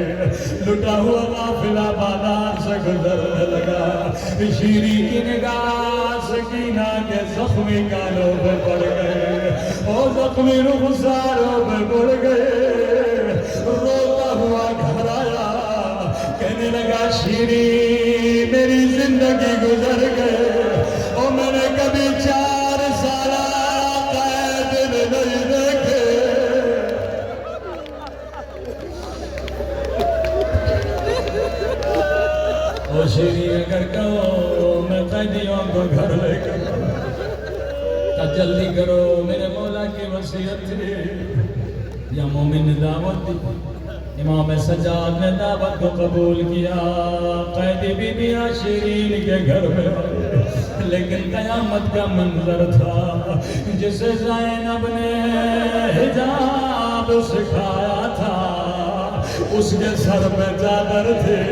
لٹا ہوا قافلہ بازار سے گزرنے لگا، شیرین کی نگاہ سکینہ کے زخمی گالوں پہ پڑ گئے، اور زخمی رخساروں پہ پڑ گئے، روتا ہوا گھر آیا، کہنے لگا شیرین میری زندگی گزر گئے، اور میں نے کبھی 4 سال قید نہیں دیکھے، او شیرین اگر کہو میں قیدیوں کو گھر لے کر، تو جلدی کرو، میرے مولا کی وصیت تھی، یا مومن نے دعوت دی۔ امام سجاد نے دعوت کو قبول کیا، قیدی بی بی شیرین کے گھر میں، لیکن قیامت کا منظر تھا، جسے زینب نے حجاب سکھایا تھا، اس کے سر پہ چادر تھی،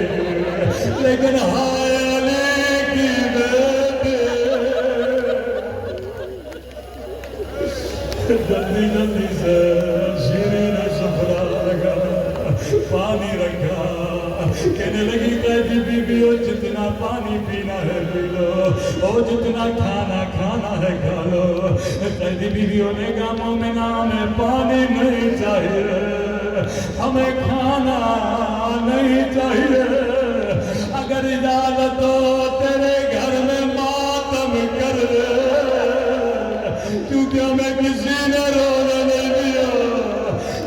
لیکن ہائے علی کی بیٹی، جلدی جلدی سے شیرین نے سفرہ لگا، پانی رکھا، کہنے لگی قیدی بی بی ہو جتنا پانی پینا ہے پی لو، اور جتنا کھانا کھانا ہے کھا لو۔ قیدی بی بی نے کہا مومنہ ہمیں پانی نہیں چاہیے، ہمیں کھانا نہیں چاہیے، اگر اجازت ہو تیرے گھر میں ماتم کر دے، کیونکہ ہمیں کسی نے رونے نہیں دیا،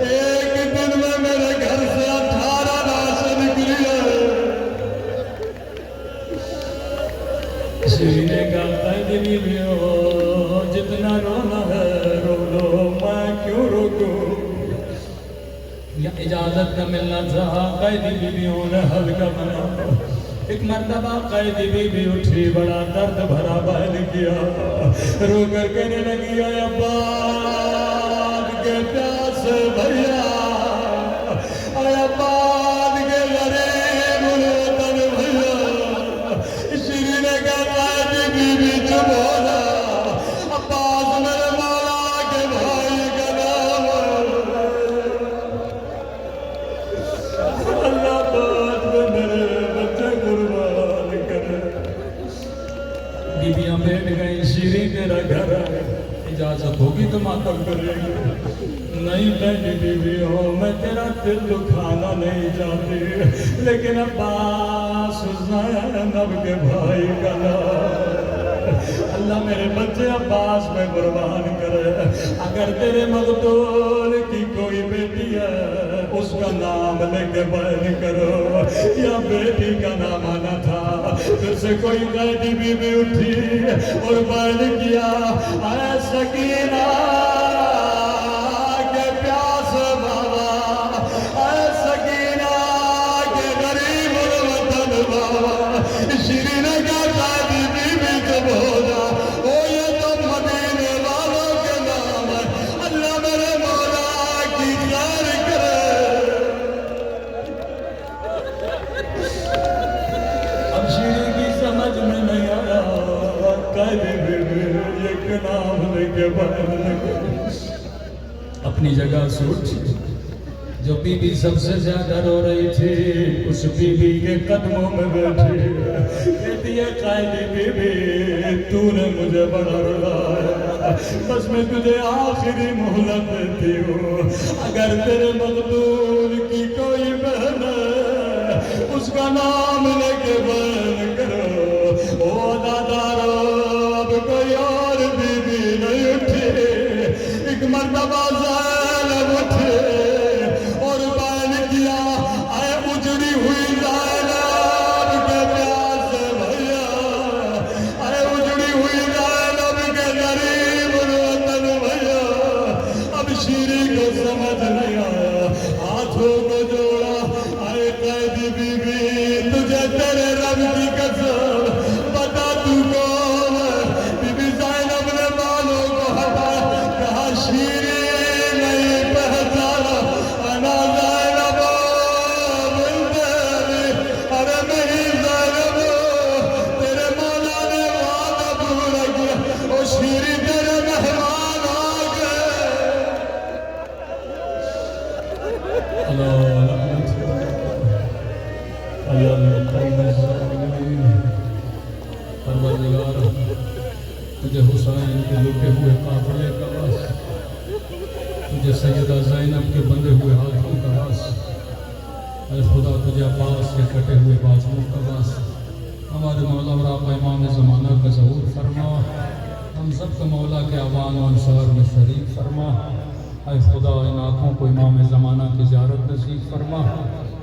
ایک دن میں میرے گھر سے 18 لاشیں نکلی ہے۔ شیرین نے کہا قیدی بی بی ہو جتنا رونا ہے رو لو، میں کیوں روکوں، یا اجازت کا ملنا تھا۔ قیدی بی بیوں نے ہلکا بنا، ایک مرتبہ قیدی بی بی اٹھی، بڑا درد بھرا بیان کیا، رو کر کہنے لگی اے عباد کے پیاسے بھیا، اے عباد کے غریب الوطن بھیا۔ شیرین نے کہا قیدی بی بی چپ ہو جا، عباس میرے مولا کے بھائی کا نام ہے، اللہ پاک میں میرے بچے قربان کرے۔ بیبیاں بیٹھ گئی، شیرین تیرا گھر ہے، اجازت ہوگی تو ماتم کرے گی، نہیں قیدی بی بی ہو میں تیرا دل دکھانا نہیں چاہتی، لیکن عباس زینب کے بھائی کا نام، اللہ میرے بچے عباس میں قربان کرے، اگر تیرے مقتول کی کوئی بیٹی ہے اس کا نام لے کے بیان کرو، یا بیٹی کا نام آنا تھا۔ پھر سے کوئی قیدی بی بی اٹھی اور بیان کیا اے سکینہ کے پیاسے بابا، اے سکینہ کے غریب الوطن بابا۔ شیرین نے کہا قیدی بی بی چپ ہو جا، او یہ تو مدینے والوں کے نام ہے، اللہ میرے مولا کی خیر کرے۔ اب شیرین کی سمجھ میں نہیں آیا، قیدی بی بی یہ نام لے کے بیان لگے، اپنی جگہ سے اٹھی، جو بی بی سب سے زیادہ رو رہی تھی اس بی بی کے قدموں میں بیٹھی، کہتی ہے قیدی بی بی تو نے مجھے بڑا رلایا، بس میں تجھے آخری مہلت دیتی ہوں، اگر تیرے مقتول کی کوئی بہن ہے اس کا نام لے کے بیان کرو، او دادارو اب کوئی اور بی بی نہیں اٹھی۔ ایک مرتبہ زینب اٹھے اور بیان کیا اے اجڑی ہوئی زینب کے پیاسے بھیا، پروردگار تجھے حسین کے لٹے ہوئے قافلے کا واس، تجھے سیدہ زینب کے بندھے ہوئے ہاتھوں کا واس، اے خدا تجھے عباس کے کٹے ہوئے بازوؤں کا واس، ہمارے مولا اور آقا امام زمانہ کا ظہور فرما، ہم سب کا مولا کے اعوان و انصار میں شریک فرما، اے خدا ان آنکھوں کو امام زمانہ کی زیارت نصیب فرما،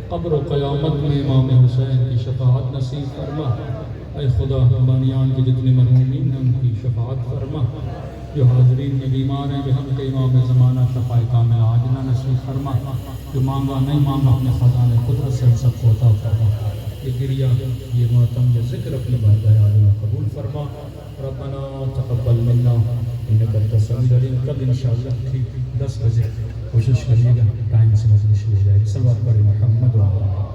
قبر و قیامت میں امام حسین کی شفاعت نصیب فرما، اے خدا بانیان کے جتنے مرحومین ہیں ان کی شفاعت فرما، جو حاضرین میں بیمار ہیں بحق کے امام زمانہ شفاء کامل عاجلہ نصیب فرما، جو مانگا نہیں مانگا اپنے خزانے قدرت سے ہم سب کو عطا فرما، یہ گریہ یہ ماتم یہ ذکر اپنی بارگاہ عالیہ قبول فرما، ربنا تقبل منا انک انت السمیع العلیم۔ کل انشاءاللہ ٹھیک 10 بجے کوشش کریے گا ٹائم سے مجلس ہو جائے گی۔ صلوات پڑھیں محمد و علیہ۔